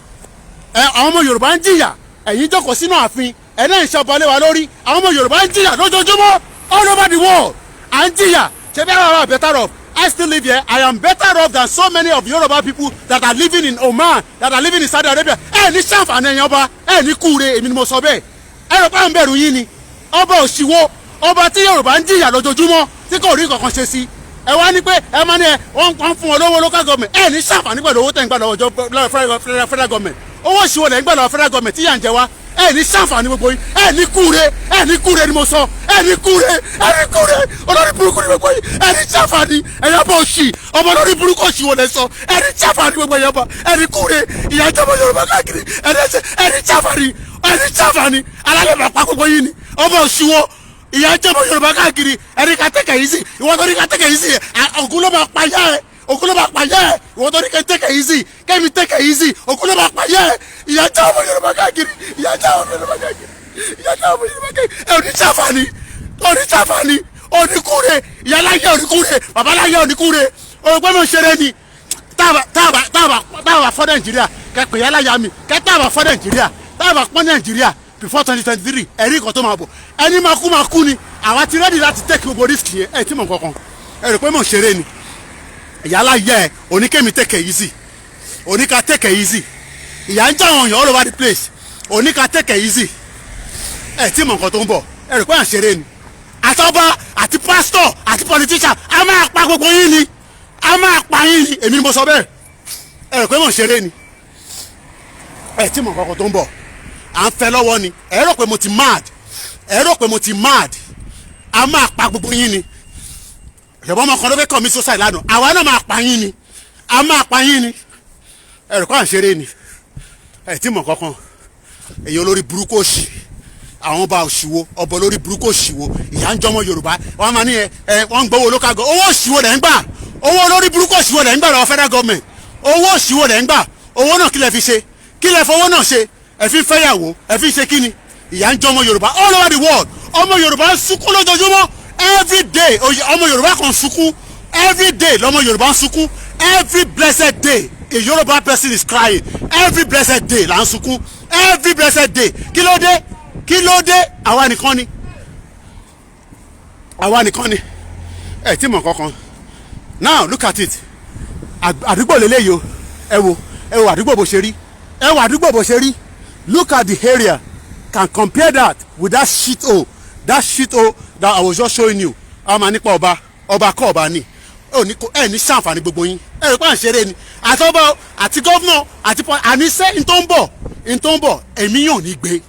àwọn ọmọ Yorùbá ń jìyà ẹ̀yin jókòó sínú ààfin ẹ̀ náà ń ṣọ̀bọ̀lé wa lórí àwọn ọmọ Yorùbá ń jìyà lójoojúmọ́ all over the world à ń jìyà ṣe bí àwọn better off I still live here I am better off than so many of Yoruba people that are living in Oman that are living in Saudi Arabia ẹ ní sàǹfààní ẹ̀yin ọba ẹ ní kúure èmi ni mo sọ bẹ́ẹ̀ ẹ rò pé à ń bẹ̀rù yín ni ọba òṣìwò ọba tí Yorùbá ń jìyà lójoojúmọ́ tí kò rí kankan ṣe sí ẹ wá ní pé ẹ máa ní ẹ wọ́n fún wọn lówó local government ẹ ní sàǹfààní pẹ̀lú owó tẹ̀ ń gbà lọ́wọ́ federal government owó òṣìwò lẹ̀ ń gbà lọ́wọ́ federal government tí yà ń jẹ wá ẹ ní sàǹfààní gbogbo yín ẹ ní kúure ni mo sọ ẹ ní kúure olórí burúkú ni gbogbo yín ẹ ní sàǹfààní ẹ̀yà bọ̀ òṣì ọmọ olórí burúkú òṣì wò lẹ sọ ẹ ní sàǹfààní gbogbo yẹn bọ̀ ẹ ní kúure ìyá ìjọba Yorùbá káàkiri ẹ ní sàǹfààní alálẹ̀ máa pa gbogbo yín ni ọmọ òṣì wo ìyá ìjọba Yorùbá káàkiri ẹ ní ká tẹ̀kẹ̀ yìí sí ìwọ tó ní ká tẹ̀kẹ̀ yìí sí ògùn ló máa pa yá ẹ òkú ló máa pàyẹ́ ẹ̀ ìwọ tó ní kẹ́ take it easy kẹ́mi take it easy òkú ló máa pàyẹ́ ẹ̀ ìyá já ọmọ Yorùbá káàkiri oníṣàfàní oníkúre ìyáláyé oníkúre babaláyé oníkúre òrùpẹ́ mi ò ṣeré ni táàbà fọ́ Nàìjíríà kẹ́pẹ́ ìyáláyà mi táàbà fọ́ Nàìjíríà táàbà pọ́n Nàìjíríà before 2023 ẹ̀rí kan tó máa bọ̀ ẹni máa kú ni àwa ti rẹ́dì láti take gbogbo risk yẹn ẹ̀ tí mọ̀ kankan ẹ̀rùpẹ́ mi ò ṣeré ni ìyálà yẹ oníkèmí take it easy oníka take it easy ìyá ń jáwọn èèyàn all over the place oníka take it easy ẹ tí mọ nǹkan tó ń bọ̀ ẹ rò pé à ń ṣeré ni àtọ́ba àti pásítọ̀ àti politician a máa pa gbogbo yín ni a máa pa yín ni èmi ni mo sọ bẹ́ẹ̀ ẹ rò pé mò ń ṣeré ni ẹ tí mọ nǹkan tó ń bọ̀ à ń fẹ́ lọ́wọ́ ni ẹ rò pé mo ti mad a máa pa gbogbo yín ni ìjọba ọmọ kan ló fẹ́ kọ́ mi suicide lánàá àwa náà máa pa yín ni a máa pa yín ni ẹ̀rọ kọ́ à ń ṣeré ni ẹ̀ tí mọ̀ kankan èyí olórí burúkú òṣì àwọn ọba òṣìwò ọba olórí burúkú òṣìwò ìyá ń jọmọ Yorùbá wọn máa ní wọn ń gbowó local government owó òṣìwò lẹ́ ń gbà owó olórí burúkú òṣìwò lẹ́ ń gbà lọ́wọ́ federal government owó òṣìwò lẹ́ ń gbà owó náà kí lẹ fi ṣe kí lẹ fowó náà ṣe ẹ fi fẹ́yàwó ẹ fi ṣe kíni ìyá ń jọmọ Yorùbá all over the world ọmọ Yorùbá ń sunkún lójoojúmọ́ every day ọmọ Yorùbá kan sunkún every day lọmọ Yorùbá ń sunkún every blessed day a Yoruba person is crying every blessed day là ń sunkún every blessed day kí ló dé àwa nìkan ni ẹ tí mọ̀ kankan now look at it àdúgbò lélẹ́yìí o ẹ wo àdúgbò bó ṣe rí look at the area can compare that with that shithole that I was just showing you àmà nípa ọba kọ́ ọba ni ẹ ní sàǹfààní gbogbo yín ẹ rò pé à ń ṣeré ni àtọ́bọ̀ àti gọ́vnọ̀ àti àníṣe n tó ń bọ̀ ẹ̀mí yàn ní gbé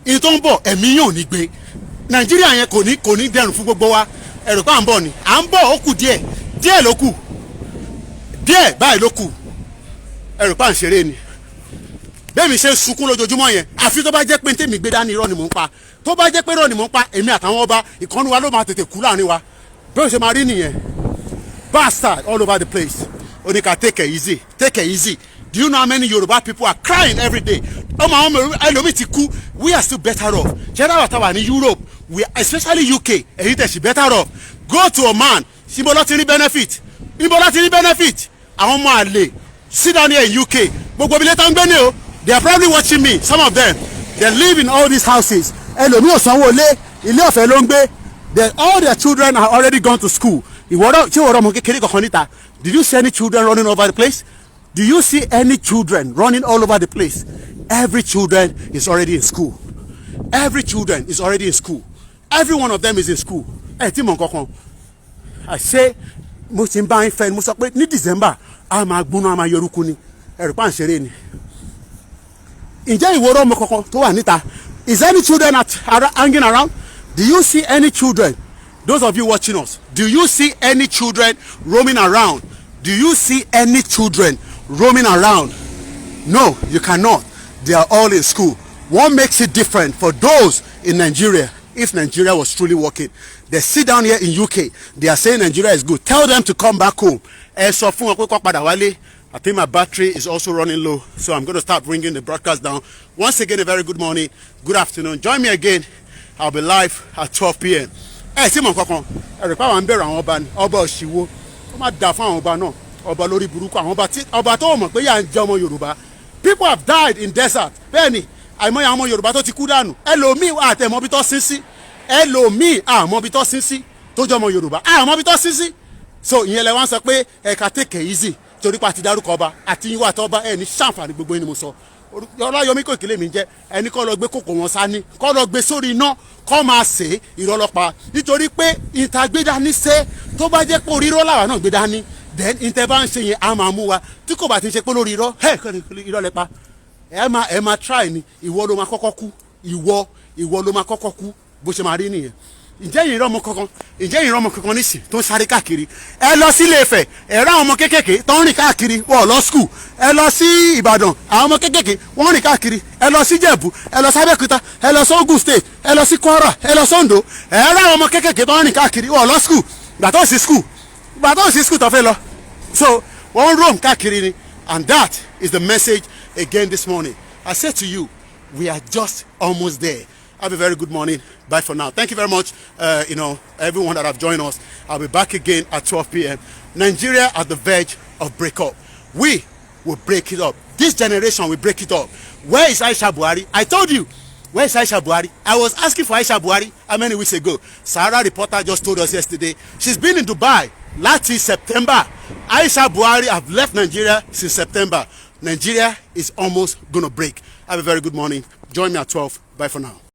n tó ń bọ̀ ẹ̀mí yàn ní gbé Nàìjíríà yẹn kò ní dẹrùn fún gbogbo wa ẹ rò pé à ń bọ̀ ni à ń bọ̀ ó kù díẹ̀ ló kù díẹ̀ báyìí ló kù ẹ rò pé à ń ṣeré ni bẹ́ẹ̀ mi ṣe sunkún lójoojúmọ́ yẹn àfi tó bá jẹ́ pé tèmi gbé dání irọ́ ni mò ń pa tó bá jẹ́ pé irọ́ ni mò ń pa èmi àtàwọn ọba ìkànnì wa ló máa tètè kú láàrin wa bí ó ṣe máa rí nìyẹn bastard all over the place oníka take it easy do you know how many Yoruba people are crying every day ọmọ ẹlòmíì ti kú we are still better off general watawa ní Europe we especially UK èyí tẹ̀ sí better off go to Oman ibo ló ti rí benefit àwọn ọmọ àlè sit down here in UK gbogbo ibi lẹ́tà ń gbé ní o they are probably watching me some of them they live in all these houses ẹlòmíì ò sanwó ilé ọ̀fẹ́ ló ń gbé all their children are already gone to school ìwọ́rọ̀ tí ìwọ́rọ̀ ọmọ kékeré kankan níta did you see any children running over the place do you see any children running all over the place every children is already in school every one of them is in school ẹ tí mọ̀ nǹkankan I say mo ti ń bá yín fẹ́ mo sọ pé ní December a máa gbóná a máa yọrùkú ni ẹ̀rù pa ń ṣeré ni ǹjẹ́ ìwọ́rọ̀ ọmọ kankan tó wà níta is any children hanging around do you see any children those of you watching us do you see any children roaming around no you cannot they are all in school what makes it different for those in Nigeria if Nigeria was truly working they sit down here in UK they are saying Nigeria is good tell them to come back home ẹ sọ fún wọn pé kó padà wálé I think my battery is also running low so I'm going to start bringing the broadcast down once again a very good morning good afternoon join me again I'll be live at 12 p.m. ẹ sì mọ̀ kankan ẹ̀rọ pé àwọn ń bẹ̀rù àwọn ọba ni ọba òṣìwò ó má dà fún àwọn ọba náà ọba lórí burúkú àwọn ọba tó mọ̀ pé yà ń jẹ́ ọmọ Yorùbá. People have died in desert bẹ́ẹ̀ ni àìmọye àwọn ọmọ Yorùbá tó ti kú dànù ẹlòmíì àtẹ̀mọ́bí tó sín sí ẹlòmíì àmọ́bí tó sín sí tó jẹ́ ọmọ Yorùbá àmọ́bí tó sín sí. So ìyẹn lẹ wá ń sọ pé ẹ̀ka take it easy torí pa ti dárúkọ ọba àti yín wà tọ́ba ẹ̀ ní sàǹfààní gbogbo yín ni mo sọ. Ọláyọmí Koiki lèmi jẹ́ ẹni kọ́ lọ gbé kòkò wọn sání kọ́ lọ gbé sórí iná kọ́ máa sè é ìrọlọ́pàá nítorí pé ìta gbé dání ṣe tó bá jẹ́ pé orí irọ́ làwọn náà gbé dání then ìtẹ́ bá ń ṣe yẹn á máa mú wa tí kò bá ti ṣe pé lórí irọ́ irọ́ lẹ́pa ẹ máa try ni ìwọ ló máa kọ́kọ́ kú ìwọ ló máa kọ́kọ́ kú bó ṣe máa rí nìyẹn. Ǹjẹ́ yìí rọ́mọ kankan nísìn tó ń sáré káàkiri ẹ lọ sí Ilé-Ifẹ̀ ẹ rá àwọn ọmọ kékèké tó ń rìn káàkiri wọ́n lọ skul ẹ lọ sí Ìbàdàn àwọn ọmọ kékèké wọ́n rìn káàkiri ẹ lọ sí Ìjẹ̀bú ẹ lọ sí Abẹ́òkúta ẹ lọ sí Ògùn state ẹ lọ sí Kwara ẹ lọ sí Oǹdó ẹ rá àwọn ọmọ kékèké tó ń rìn káàkiri wọ́n lọ skul gbà tó sí skul tó fẹ́ lọ so wọ́n roam káàkiri ni. And that is the message again this morning. I say to you, we are just almost there. Have a very good morning. Bye for now. Thank you very much, everyone that have joined us. I'll be back again at 12 p.m. Nigeria at the verge of breakup. We will break it up. This generation will break it up. Where is Aisha Buhari? I told you. Where is Aisha Buhari? I was asking for Aisha Buhari how many weeks ago? Sahara reporter just told us yesterday. She's been in Dubai last September. Aisha Buhari have left Nigeria since September. Nigeria is almost going to break. Have a very good morning. Join me at 12. Bye for now.